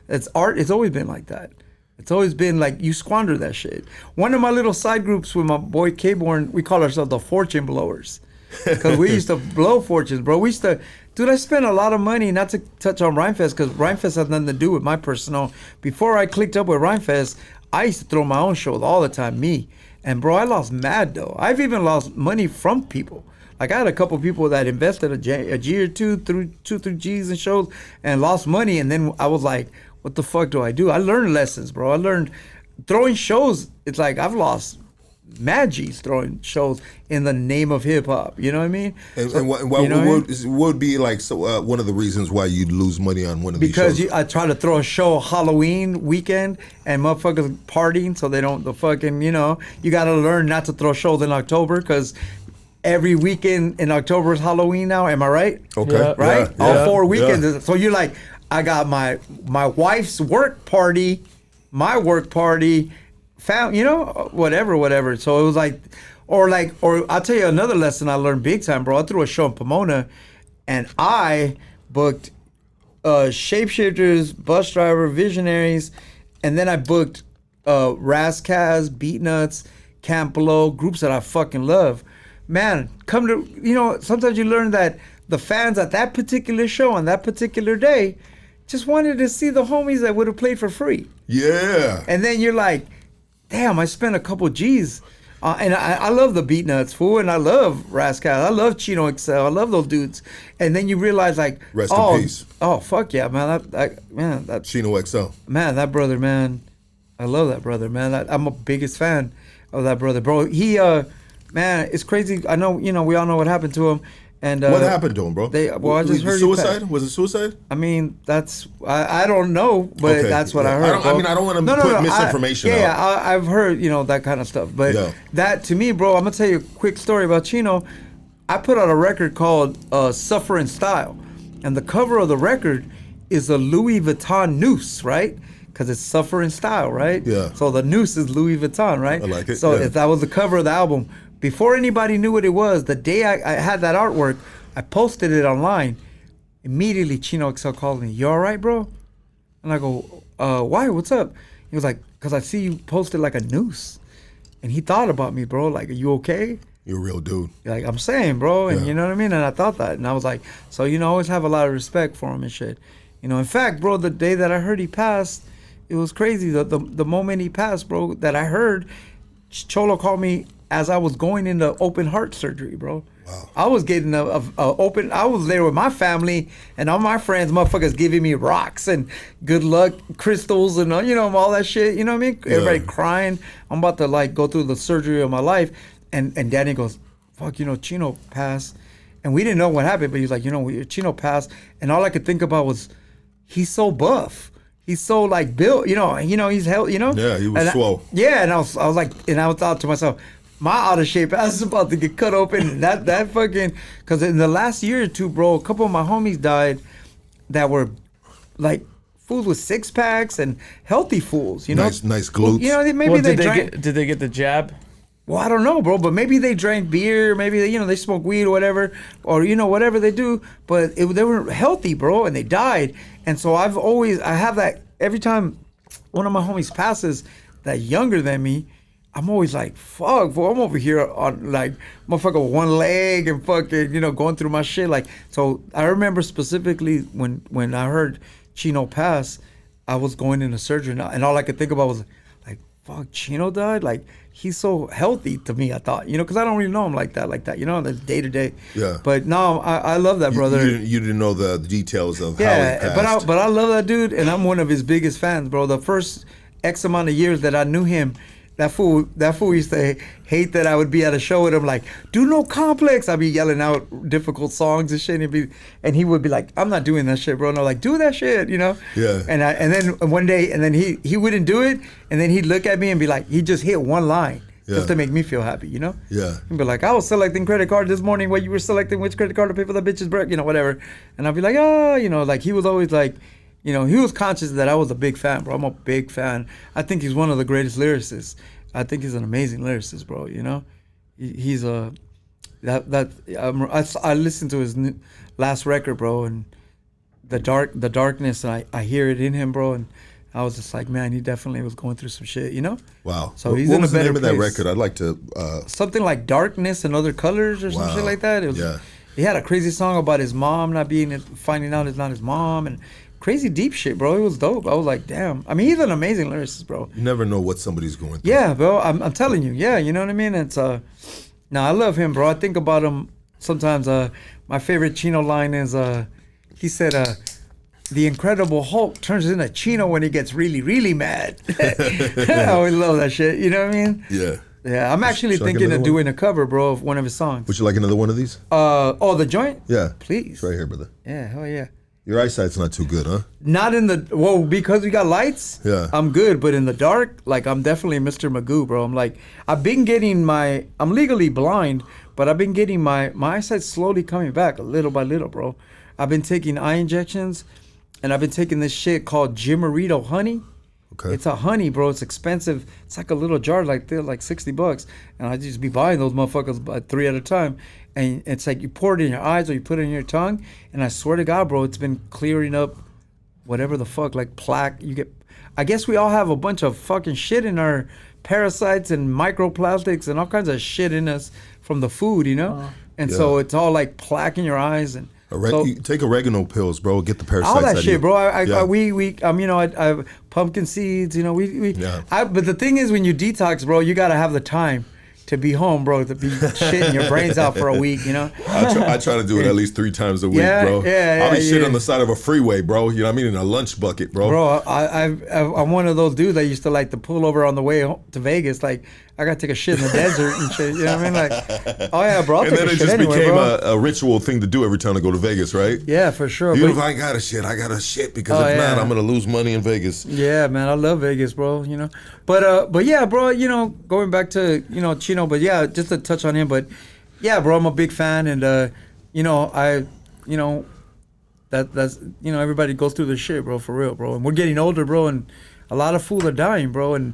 that's art. It's always been like that. It's always been like you squander that shit. One of my little side groups with my boy K-Born, we call ourselves the Fortune Blowers. Because we used to blow fortunes, bro. We used to, dude, I spent a lot of money, not to touch on Rhymefest, because Rhymefest has nothing to do with my personal. Before I clicked up with Rhymefest, I used to throw my own shows all the time, me. And bro, I lost mad though. I've even lost money from people. Like I had a couple people that invested a G or two, through 2-3 G's in shows and lost money. And then I was like, what the fuck do I do? I learned lessons, bro. I learned throwing shows. It's like I've lost mad G's throwing shows in the name of hip hop. You know what I mean? And what would be like one of the reasons why you'd lose money on one of these shows? Because I try to throw a show Halloween weekend and motherfuckers partying, so they don't you got to learn not to throw shows in October because every weekend in October is Halloween now. Am I right? Okay. Yeah. Right? Yeah. All 4 weekends. Yeah. So you're like, I got my wife's work party, my work party, whatever. So it was like, or I'll tell you another lesson I learned big time, bro. I threw a show in Pomona, and I booked Shapeshifters, Bus Driver, Visionaries, and then I booked Razzcazz, Beatnuts, Camp Below, groups that I fucking love. Man, come to, sometimes you learn that the fans at that particular show on that particular day just wanted to see the homies that would have played for free. Yeah. And then you're like, damn, I spent a couple G's. And I love the Beatnuts, fool, and I love Razzcazz. I love Chino XL. I love those dudes. And then you realize, like, Rest in peace. Oh, fuck yeah, man. That Chino XL. Man, that brother, man. I love that brother, man. I'm a biggest fan of that brother, bro. He, man, it's crazy. I know, we all know what happened to him. And what happened to him, bro? I just heard suicide. Was it suicide? I mean, that's I don't know, but Okay. that's what I heard. I don't want to put misinformation out. Yeah, I've heard that kind of stuff. But that to me, bro, I'm gonna tell you a quick story about Chino. I put out a record called "Suffer in Style," and the cover of the record is a Louis Vuitton noose, right? Because it's "Suffer in Style," right? Yeah. So the noose is Louis Vuitton, right? I like it. So yeah. if that was the cover of the album. Before anybody knew what it was, the day I had that artwork, I posted it online. Immediately, Chino XL called me. You all right, bro? And I go, why? What's up? He was like, because I see you posted like a noose. And he thought about me, bro. Like, are you okay? You're a real dude. Like, I'm saying, bro. And Yeah. you know what I mean? And I thought that. And I was like, so, always have a lot of respect for him and shit. In fact, bro, the day that I heard he passed, it was crazy. The moment he passed, bro, that I heard, Cholo called me as I was going into open heart surgery, bro. Wow. I was getting a open. I was there with my family and all my friends, motherfuckers giving me rocks and good luck crystals and all that shit. You know what I mean? Yeah. Everybody crying. I'm about to like go through the surgery of my life, and Danny goes, "Fuck, Chino passed," and we didn't know what happened, but he was like, Chino passed, and all I could think about was, he's so buff. He's so like built, he's held, Yeah, he was swole. And I was like, and I thought to myself, my out of shape ass is about to get cut open. That fucking, because in the last year or two, bro, a couple of my homies died that were like fools with six packs and healthy fools, Nice glutes. Maybe they drank. Did they get the jab? Well, I don't know, bro, but maybe they drank beer, maybe they smoke weed or whatever, or whatever they do. But they were healthy, bro, and they died. And so I have that every time one of my homies passes that younger than me. I'm always like, fuck, bro, I'm over here on like motherfucker with one leg and fucking, going through my shit. Like, so I remember specifically when I heard Chino pass, I was going into surgery and all I could think about was like, fuck, Chino died? Like, he's so healthy to me, I thought, because I don't really know him like that, the day to day. Yeah. But no, I love that brother. You didn't know the details of how he passed. But I love that dude, and I'm one of his biggest fans, bro. The first X amount of years that I knew him, that fool used to hate that I would be at a show with him, like, do no complex. I'd be yelling out difficult songs and shit, and he would be like, I'm not doing that shit, bro. And I'm like, do that shit, Yeah. And then one day, and then he wouldn't do it, and then he'd look at me and be like, he just hit one line. Yeah. Just to make me feel happy, Yeah. He'd be like, I was selecting credit card this morning while you were selecting which credit card to pay for the bitch's break, whatever. And I'd be like, like he was always like, he was conscious that I was a big fan, bro. I'm a big fan. I think he's one of the greatest lyricists. I think he's an amazing lyricist, bro. He's I listened to his last record, bro, and the darkness, and I hear it in him, bro, and I was just like, man, he definitely was going through some shit, Wow. So he's what in was a better the name of that place. record? I'd like to. Something like Darkness and Other Colors or some Wow. shit like that. It was, Yeah. He had a crazy song about his mom finding out it's not his mom, and crazy deep shit, bro. It was dope. I was like, damn. I mean, he's an amazing lyricist, bro. You never know what somebody's going through. Yeah, bro. I'm telling you. Yeah, you know what I mean? It's I love him, bro. I think about him sometimes. My favorite Chino line is he said the Incredible Hulk turns into Chino when he gets really, really mad. I always love that shit. You know what I mean? Yeah. Yeah, I'm actually Should I get thinking of another one? doing a cover, bro, of one of his songs. Would you like another one of these? The joint? Yeah. Please. It's right here, brother. Yeah, hell yeah. Your eyesight's not too good, huh? Not in the because we got lights. Yeah. I'm good, but in the dark, like I'm definitely Mr. Magoo, bro. I'm like, I've been getting I'm legally blind, but I've been getting my eyesight slowly coming back little by little, bro. I've been taking eye injections, and I've been taking this shit called Jimarito honey. Okay. It's a honey, bro. It's expensive. It's like a little jar, like $60, and I just be buying those motherfuckers by 3 at a time. and it's like you pour it in your eyes or you put it in your tongue, and I swear to God, bro, it's been clearing up whatever the fuck, like plaque. You get, I guess we all have a bunch of fucking shit in our parasites and microplastics and all kinds of shit in us from the food, you know? And so it's all like plaque in your eyes and. So, you take oregano pills, bro. Get the parasites. all that out of shit, you. bro. I Yeah. pumpkin seeds. You know, Yeah. But the thing is, when you detox, bro, you gotta have the time to be home, bro. To be shitting your brains out for a week. You know. I try to do it at least 3 times a week, Yeah, bro. yeah, I'll be shit yeah. on the side of a freeway, bro. You know what I mean? In a lunch bucket, bro. Bro, I'm one of those dudes that used to like to pull over on the way to Vegas. Like, I gotta take a shit in the desert and shit. You know what I mean? Like, oh yeah, bro. I'll And take then a it shit just anywhere, became bro. a ritual thing to do every time I go to Vegas, right? Yeah, for sure. Even But- if I ain't got a shit, I got to shit because Oh, if not, yeah. I'm gonna lose money in Vegas. Yeah, man, I love Vegas, bro. You know, but yeah, bro. You know, going back to Chino, but yeah, just to touch on him, but yeah, bro, I'm a big fan, and that's everybody goes through this shit, bro, for real, bro. And we're getting older, bro, and a lot of fools are dying, bro. And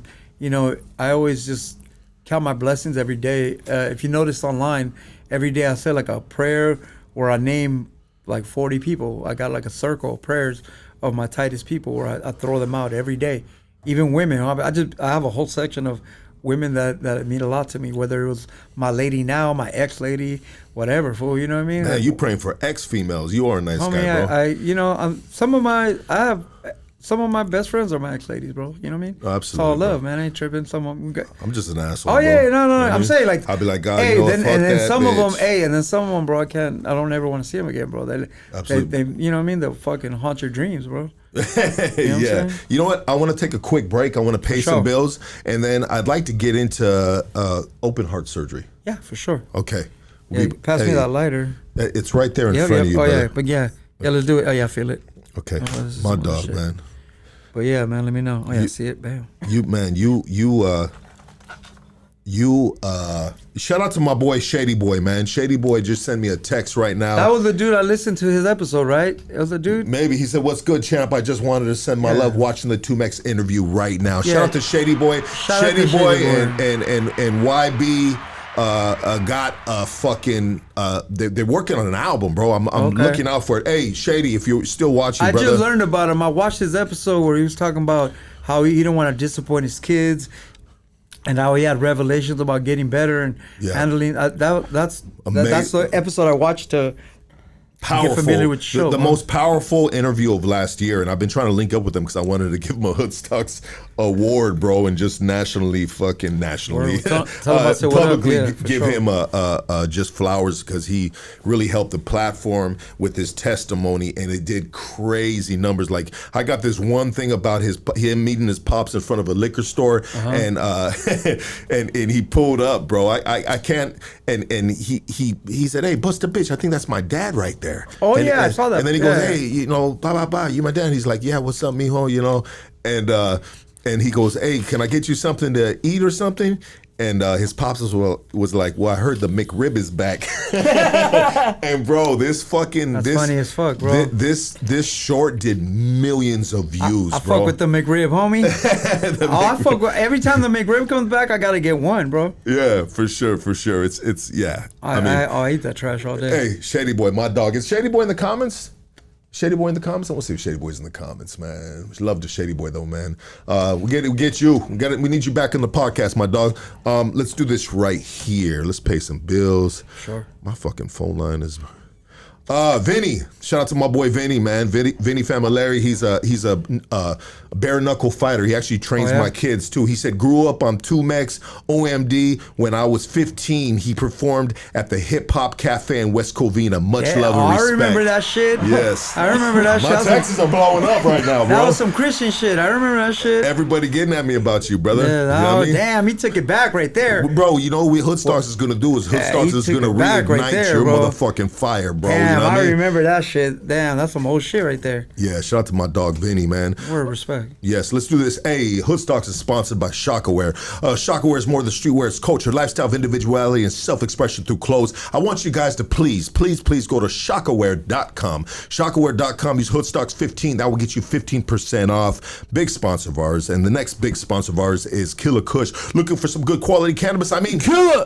I always just count my blessings every day. If you notice online, every day I say like a prayer where I name like 40 people. I got like a circle of prayers of my tightest people where I throw them out every day. Even women. I have a whole section of women that mean a lot to me, whether it was my lady now, my ex-lady, whatever, fool, you know what I mean? Man, you praying for ex-females. You are a nice Homie, guy, bro. some of my best friends are my ex-ladies, bro. You know what I mean? Oh, absolutely, It's all love, bro. man. I ain't tripping. Some of them. I'm just an asshole. Oh yeah, bro. no. You know what I I'm mean? saying like I'll be like, God, hey, you know what? then, Fuck and then that some of them, bitch. and then some of them, bro. I don't ever want to see them again, bro. Absolutely. They, you know what I mean? They'll fucking haunt your dreams, bro. Yeah. saying? You know what? I want to take a quick break. I want to pay sure. some bills, and then I'd like to get into open heart surgery. Yeah, for sure. Okay. Yeah, pass me Hey, that lighter. It's right there in Yep, front yep. of you, Oh brother. yeah, but yeah, let's do it. Oh yeah, I feel it. Okay. Oh, this is My so much dog, shit. man. But yeah, man, let me know. Oh yeah, see it, bam. Shout out to my boy Shady Boy, man. Shady Boy just sent me a text right now. That was the dude I listened to his episode, right? It was the dude. Maybe he said, "What's good, champ? I just wanted to send my Yeah. love watching the 2Mex interview right now." Yeah. Shout out to Shady Boy. Shout out to Shady Boy Shady Boy. and YB got a fucking. They're working on an album, bro. I'm Okay. looking out for it. Hey, Shady, if you're still watching, I brother. just learned about him. I watched his episode where he was talking about how he didn't want to disappoint his kids, and how he had revelations about getting better and Yeah. handling. That's Amazing. the episode I watched to Powerful, get familiar with the show. the huh? most powerful interview of last year, and I've been trying to link up with him because I wanted to give him a Hoodstocks award, bro, and just nationally, Word. Tell him I said what up. publicly Yeah, for give sure. him just flowers because he really helped the platform with his testimony, and it did crazy numbers. Like I got this one thing about him meeting his pops in front of a liquor store, Uh-huh. and and he pulled up, bro. I can't, and he said, "Hey, bust a bitch, I think that's my dad right there." Oh, And- yeah, I and- saw that. And then he goes, Yeah. "Hey, blah blah blah, you my dad." And he's like, "Yeah, what's up, mijo?" And he goes, "Hey, can I get you something to eat or something?" And his pops was like, "Well, I heard the McRib is back." And bro, this funny as fuck, bro. This short did millions of views, I bro. fuck with the McRib, homie. I fuck with every time the McRib comes back. I gotta get one, bro. Yeah, for sure. It's yeah. I eat that trash all day. Hey, Shady Boy, my dog. Is Shady Boy in the comments? Shady Boy in the comments? I want to see if Shady Boy's in the comments, man. Love the Shady Boy though, man. We get you. We need you back in the podcast, my dog. Let's do this right here. Let's pay some bills. Sure. My fucking phone line is. Vinny, shout out to my boy Vinny, man. Vinny Familari, he's a bare knuckle fighter. He actually trains my kids too. He said grew up on 2Mex OMD. When I was 15, he performed at the Hip Hop Cafe in West Covina. Much love and respect. I remember that shit. Yes, I remember that shit. My taxes are blowing up right now, bro. That was some Christian shit. I remember that shit. Everybody getting at me about you, brother. Yeah, You know what I mean? damn, he took it back right there. Bro, you know what Hood Stars is gonna do is Hood Yeah, Stars he is took gonna it back reignite right there, your bro. motherfucking fire, bro. Damn, You know Damn, know what I mean? remember that shit. Damn, that's some old shit right there. Yeah, shout out to my dog Vinny, man. Word of respect. Yes, let's do this. Hey, Hoodstocks is sponsored by Shockaware. Shockaware is more than streetwear. It's culture, lifestyle of individuality, and self-expression through clothes. I want you guys to please go to shockaware.com. Shockaware.com, use Hoodstocks 15. That will get you 15% off. Big sponsor of ours. And the next big sponsor of ours is Killakush. Looking for some good quality cannabis? I mean,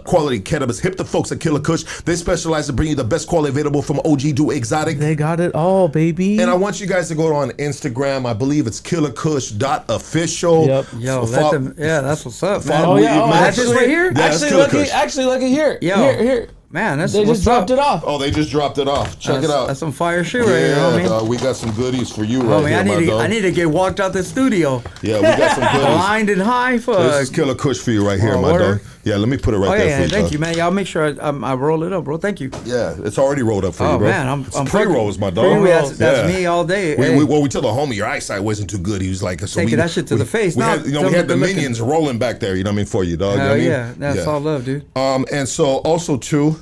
quality cannabis. Hip the folks at Killakush. They specialize in bringing you the best quality available from OG to exotic. They got it all, baby. And I want you guys to go on Instagram. I believe it's killakush.official. Yep. Yo, that's what's up, man. Oh yeah, that's just right here. Yeah, that's actually, look at here. Yo. Here. Man, that's They just dropped it off. Oh, they just dropped it off. Check it out. That's some fire shit right here, homie. Dog, we got some goodies for you Homie, right here, my dog. I need to get walked out the studio. Yeah, we got some goodies. Blind and high, fuck. This is Killer Kush for you right here, my word. dog. Yeah, let me put it right Oh there yeah, for you. thank dog. you, man. Y'all make sure I roll it up, bro. Thank you. Yeah, it's already rolled up for you, Oh bro. man, It's I'm pre-rolls, my dog. Pre-rolls. That's me all day. Hey. We told the homie your eyesight wasn't too good. He was like, so Taking that shit to the face. We No, had, we had the minions rolling back there. You know what I mean for you, dog. Hell you know what I mean? yeah, that's all love, dude. And so also too,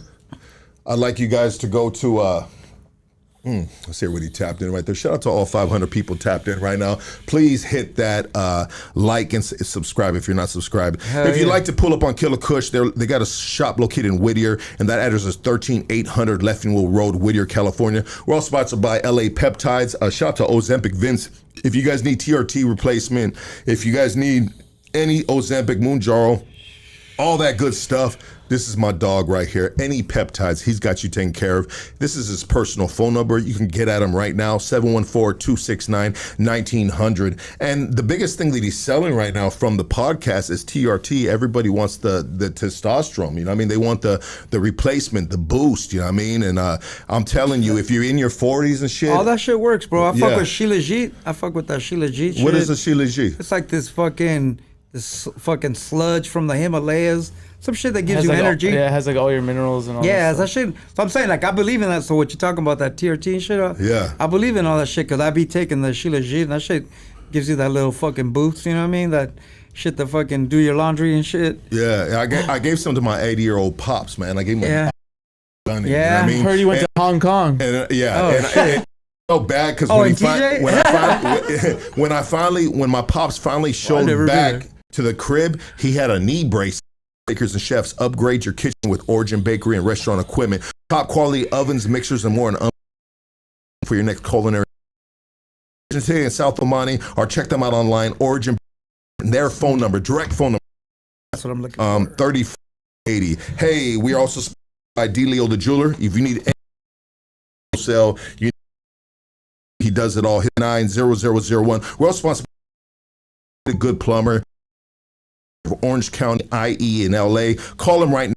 I'd like you guys to go to let's see what he tapped in right there. Shout out to all 500 people tapped in right now. Please hit that like and subscribe if you're not subscribed. If you'd like to pull up on Killer Kush, they got a shop located in Whittier, and that address is 13800 Leffingwell Road, Whittier, California. We're all sponsored by LA Peptides. Shout out to Ozempic Vince. If you guys need TRT replacement, if you guys need any Ozempic, Mounjaro, all that good stuff, this is my dog right here. Any peptides, he's got you taken care of. This is his personal phone number. You can get at him right now, 714-269-1900. And the biggest thing that he's selling right now from the podcast is TRT. Everybody wants the testosterone, you know what I mean? They want the replacement, the boost, you know what I mean? And I'm telling you, if you're in your 40s and shit. All that shit works, bro. I fuck Yeah. with Shilajit. I fuck with that Shilajit shit. What is a Shilajit? It's like this fucking sludge from the Himalayas. Some shit that gives you like energy. it has like all your minerals and all Yeah, that that shit. So I'm saying, like, I believe in that. So what you're talking about, that TRT and shit, Yeah. I believe in all that shit because I be taking the Shilajit and that shit gives you that little fucking boost, you know what I mean? That shit to fucking do your laundry and shit. Yeah, I gave some to my 80-year-old pops, man. I gave him Yeah. gun. Yeah. You know what I mean? Heard you went to Hong Kong. And yeah, Oh, shit. and so bad because Oh, when and TJ? when my pops finally showed never been back there. to the crib, he had a knee brace. Bakers and chefs, upgrade your kitchen with Origin Bakery and restaurant equipment, top quality ovens, mixers, and more. And for your next culinary today in South Omani, or check them out online. Origin, their phone number, direct phone number. That's what I'm looking for. 3080. Hey, we are also sponsored by DeLeo the jeweler. If you need any sell, he does it all. Hit 90001. We're also sponsored by the Good Plumber, Orange County, IE in LA. Call him right now.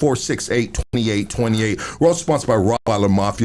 468-2828. We're also sponsored by Rottweiler Mafia.